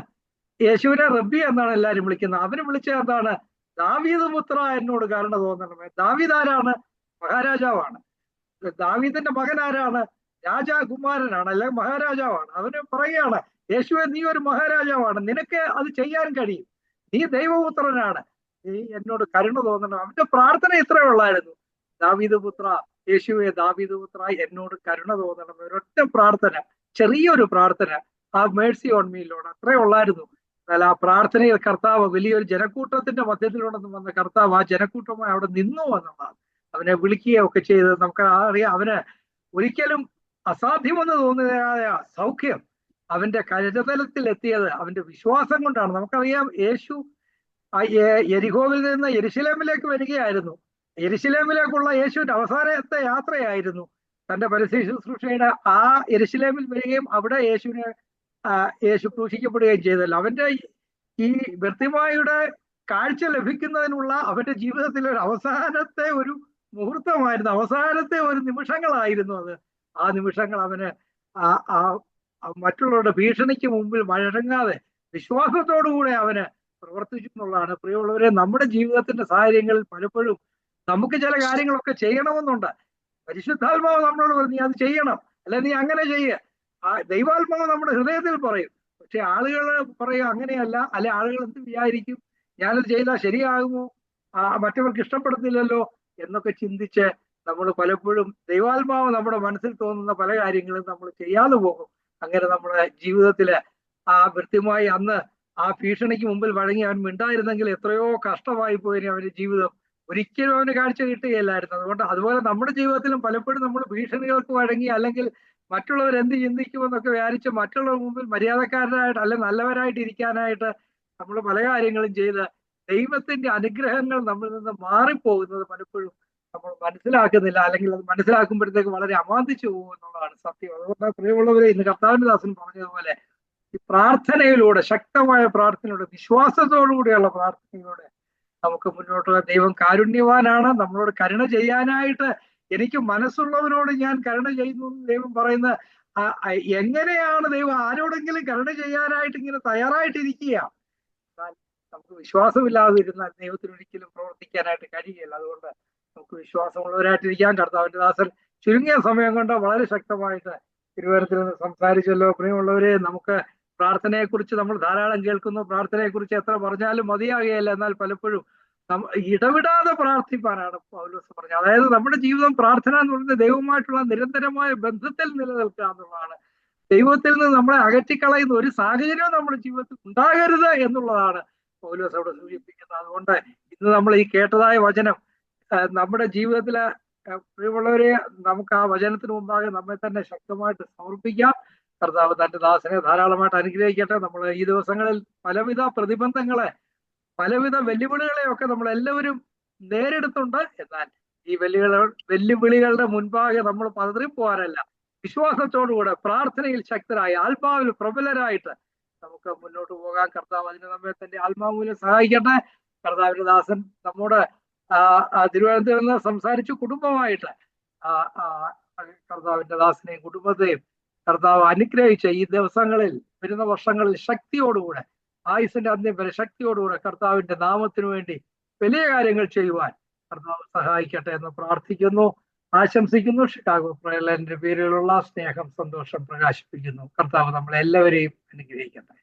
യേശുവിനെ റബ്ബി എന്നാണ് എല്ലാവരും വിളിക്കുന്നത്. അവന് വിളിച്ച എന്താണ്? ദാവീദ് പുത്ര എന്നോട് കരുണ തോന്നണമേ. ദാവീദ് ആരാണ്? മഹാരാജാവാണ്. ദാവീദിന്റെ മകൻ ആരാണ്? രാജാകുമാരനാണ്, അല്ലെങ്കിൽ മഹാരാജാവാണ്. അവന് പറയുകയാണ്, യേശുവെ നീ ഒരു മഹാരാജാവാണ്, നിനക്ക് അത് ചെയ്യാൻ കഴിയും, നീ ദൈവപുത്രനാണ്, നീ എന്നോട് കരുണ തോന്നണം. അവന്റെ പ്രാർത്ഥന ഇത്രേ ഉള്ളായിരുന്നു, ദാവീദ് പുത്ര, യേശുവെ ദാവീദ് പുത്ര എന്നോട് കരുണ തോന്നണം. ഒരൊറ്റ പ്രാർത്ഥന, ചെറിയൊരു പ്രാർത്ഥന, ആ മേഴ്സി ഓൺ മീ ലോർഡ്, അത്രേ ഉള്ളായിരുന്നു. എന്നാൽ ആ പ്രാർത്ഥനയിൽ കർത്താവ് വലിയൊരു ജനക്കൂട്ടത്തിന്റെ മധ്യത്തിലുണ്ടെന്ന് വന്ന കർത്താവ് ആ ജനക്കൂട്ടമായി അവിടെ നിന്നു എന്നുള്ളതാണ്. അവനെ വിളിക്കുകയൊക്കെ ചെയ്തത് നമുക്ക് അറിയാം. അവന് ഒരിക്കലും അസാധ്യമെന്ന് തോന്നിയതായ സൗഖ്യം അവന്റെ കരതലത്തിൽ എത്തിയത് അവന്റെ വിശ്വാസം കൊണ്ടാണ്. നമുക്കറിയാം, യേശു യെരിഹോവിൽ നിന്ന് യെരുശലേമിലേക്ക് വരികയായിരുന്നു. യെരുശലേമിലേക്കുള്ള യേശുവിന്റെ അവസാനത്തെ യാത്രയായിരുന്നു. തന്റെ പരസ്യ ശുശ്രൂഷയുടെ ആ യെരുശലേമിൽ വരികയും അവിടെ യേശു ക്രൂശിക്കപ്പെടുകയും ചെയ്തല്ലോ. അവന്റെ ഈ ബർത്തിമായിയുടെ കാഴ്ച ലഭിക്കുന്നതിനുള്ള അവന്റെ ജീവിതത്തിലെ ഒരു അവസാനത്തെ ഒരു മുഹൂർത്തമായിരുന്നു, അവസാനത്തെ ഒരു നിമിഷങ്ങളായിരുന്നു അത്. ആ നിമിഷങ്ങൾ അവന് മറ്റുള്ളവരുടെ ഭീഷണിക്ക് മുമ്പിൽ വഴങ്ങാതെ വിശ്വാസത്തോടുകൂടെ അവന് പ്രവർത്തിച്ചു എന്നുള്ളതാണ്. പ്രിയമുള്ളവരെ, നമ്മുടെ ജീവിതത്തിന്റെ സാഹചര്യങ്ങളിൽ പലപ്പോഴും നമുക്ക് ചില കാര്യങ്ങളൊക്കെ ചെയ്യണമെന്നുണ്ട്. പരിശുദ്ധാത്മാവ് നമ്മളോട് പറയും നീ അത് ചെയ്യണം, അല്ലെ നീ അങ്ങനെ ചെയ്യ. ദൈവാത്മാവ് നമ്മുടെ ഹൃദയത്തിൽ പറയും. പക്ഷെ ആളുകൾ പറയും അങ്ങനെയല്ല, അല്ലെ ആളുകൾ എന്ത് വിചാരിക്കും, ഞാനത് ചെയ്താൽ ശരിയാകുമോ, മറ്റവർക്ക് ഇഷ്ടപ്പെടുന്നില്ലല്ലോ എന്നൊക്കെ ചിന്തിച്ച് നമ്മൾ പലപ്പോഴും ദൈവാത്മാവ് നമ്മുടെ മനസ്സിൽ തോന്നുന്ന പല കാര്യങ്ങളും നമ്മൾ ചെയ്യാതെ പോകും. അങ്ങനെ നമ്മുടെ ജീവിതത്തില് കൃത്യമായി അന്ന് ആ ഭീഷണിക്ക് മുമ്പിൽ വഴങ്ങി അവൻ മിണ്ടായിരുന്നെങ്കിൽ എത്രയോ കഷ്ടമായി പോയി അവന്റെ ജീവിതം. ഒരിക്കലും അവന് കാഴ്ച കിട്ടുകയില്ലായിരുന്നു. അതുപോലെ നമ്മുടെ ജീവിതത്തിലും പലപ്പോഴും നമ്മൾ ഭീഷണികൾക്ക് വഴങ്ങി, അല്ലെങ്കിൽ മറ്റുള്ളവർ എന്ത് ചിന്തിക്കുമെന്നൊക്കെ വിചാരിച്ച് മറ്റുള്ളവർ മുമ്പിൽ മര്യാദക്കാരനായിട്ട് അല്ലെ നല്ലവരായിട്ട് ഇരിക്കാനായിട്ട് നമ്മൾ പല കാര്യങ്ങളും ചെയ്ത് ദൈവത്തിന്റെ അനുഗ്രഹങ്ങൾ നമ്മളിൽ നിന്ന് മാറിപ്പോകുന്നത് പലപ്പോഴും നമ്മൾ മനസ്സിലാക്കുന്നില്ല, അല്ലെങ്കിൽ അത് മനസ്സിലാക്കുമ്പോഴത്തേക്ക് വളരെ അമാന്തിച്ചു പോകും എന്നുള്ളതാണ് സത്യം. അതുകൊണ്ട് പ്രിയമുള്ളവരെ, ഇന്ന് കർത്താവിന്റെ ദാസൻ പറഞ്ഞതുപോലെ ഈ പ്രാർത്ഥനയിലൂടെ, ശക്തമായ പ്രാർത്ഥനയിലൂടെ, വിശ്വാസത്തോടുകൂടിയുള്ള പ്രാർത്ഥനയിലൂടെ നമുക്ക് മുന്നോട്ടുള്ള ദൈവം കാരുണ്യവാനാണ്. നമ്മളോട് കരുണ ചെയ്യാനായിട്ട് എനിക്ക് മനസ്സുള്ളവനോട് ഞാൻ കരുണ ചെയ്യുന്നു ദൈവം പറയുന്ന എങ്ങനെയാണ് ദൈവം ആരോടെങ്കിലും കരുണ ചെയ്യാനായിട്ട് ഇങ്ങനെ തയ്യാറായിട്ടിരിക്കുക? എന്നാൽ നമുക്ക് വിശ്വാസമില്ലാതെ ഇരുന്നാൽ ദൈവത്തിന് ഒരിക്കലും പ്രവർത്തിക്കാനായിട്ട് കഴിയില്ല. അതുകൊണ്ട് നമുക്ക് വിശ്വാസമുള്ളവരായിട്ടിരിക്കാൻ കർത്താവിന്റെ ദാസൻ ചുരുങ്ങിയ സമയം കൊണ്ട് വളരെ ശക്തമായിട്ട് തിരുവനന്തപുരത്തിൽ നിന്ന് സംസാരിച്ചല്ലോ. പ്രിയമുള്ളവരെ, നമുക്ക് പ്രാർത്ഥനയെക്കുറിച്ച് നമ്മൾ ധാരാളം കേൾക്കുന്നു. പ്രാർത്ഥനയെക്കുറിച്ച് എത്ര പറഞ്ഞാലും മതിയാകുകയില്ല. എന്നാൽ പലപ്പോഴും ഇടവിടാതെ പ്രാർത്ഥിപ്പാനാണ് പൗലോസ് പറഞ്ഞത്. അതായത് നമ്മുടെ ജീവിതം പ്രാർത്ഥന എന്ന് പറയുന്നത് ദൈവവുമായിട്ടുള്ള നിരന്തരമായ ബന്ധത്തിൽ നിലനിൽക്കുക എന്നുള്ളതാണ്. ദൈവത്തിൽ നിന്ന് നമ്മളെ അകറ്റിക്കളയുന്ന ഒരു സാഹചര്യവും നമ്മുടെ ജീവിതത്തിൽ ഉണ്ടാകരുത് എന്നുള്ളതാണ് പൗലോസ് അവിടെ സൂചിപ്പിക്കുന്നത്. അതുകൊണ്ട് ഇന്ന് നമ്മൾ ഈ കേട്ടതായ വചനം നമ്മുടെ ജീവിതത്തിലെ പ്രിയമുള്ളവരെ, നമുക്ക് ആ വചനത്തിന് മുമ്പാകെ നമ്മെ തന്നെ ശക്തമായിട്ട് സമർപ്പിക്കാം. കർത്താവ് തന്റെ ദാസനെ ധാരാളമായിട്ട് അനുഗ്രഹിക്കട്ടെ. നമ്മൾ ഈ ദിവസങ്ങളിൽ പലവിധ പ്രതിബന്ധങ്ങളെ, പലവിധ വെല്ലുവിളികളെ ഒക്കെ നമ്മൾ എല്ലാവരും നേരിടുന്നുണ്ട്. എന്നാൽ ഈ വെല്ലുവിളികളുടെ മുൻപാകെ നമ്മൾ പതറിപ്പോകാനല്ല, വിശ്വാസത്തോടുകൂടെ പ്രാർത്ഥനയിൽ ശക്തരായി ആത്മാവിൽ പ്രബലരായിട്ട് നമുക്ക് മുന്നോട്ട് പോകാൻ കർത്താവ് അതിന് നമ്മെ തന്റെ ആത്മാമൂലം സഹായിക്കട്ടെ. കർത്താവിന്റെ ദാസൻ നമ്മോട് തിരുവനന്തപുരത്ത് നിന്ന് സംസാരിച്ചു. കുടുംബമായിട്ട് കർത്താവിന്റെ ദാസനെയും കുടുംബത്തെയും കർത്താവ് അനുഗ്രഹിച്ച ഈ ദിവസങ്ങളിൽ, വരുന്ന വർഷങ്ങളിൽ ശക്തിയോടുകൂടെ, ആയുസിന്റെ അന്ത്യം വരെ ശക്തിയോടുകൂടെ കർത്താവിന്റെ നാമത്തിനു വേണ്ടി വലിയ കാര്യങ്ങൾ ചെയ്യുവാൻ കർത്താവ് സഹായിക്കട്ടെ എന്ന് പ്രാർത്ഥിക്കുന്നു, ആശംസിക്കുന്നു. ഷിക്കാഗോ പ്രയർലൻഡിന്റെ പേരിലുള്ള സ്നേഹം, സന്തോഷം പ്രകാശിപ്പിക്കുന്നു. കർത്താവ് നമ്മളെല്ലാവരെയും അനുഗ്രഹിക്കട്ടെ.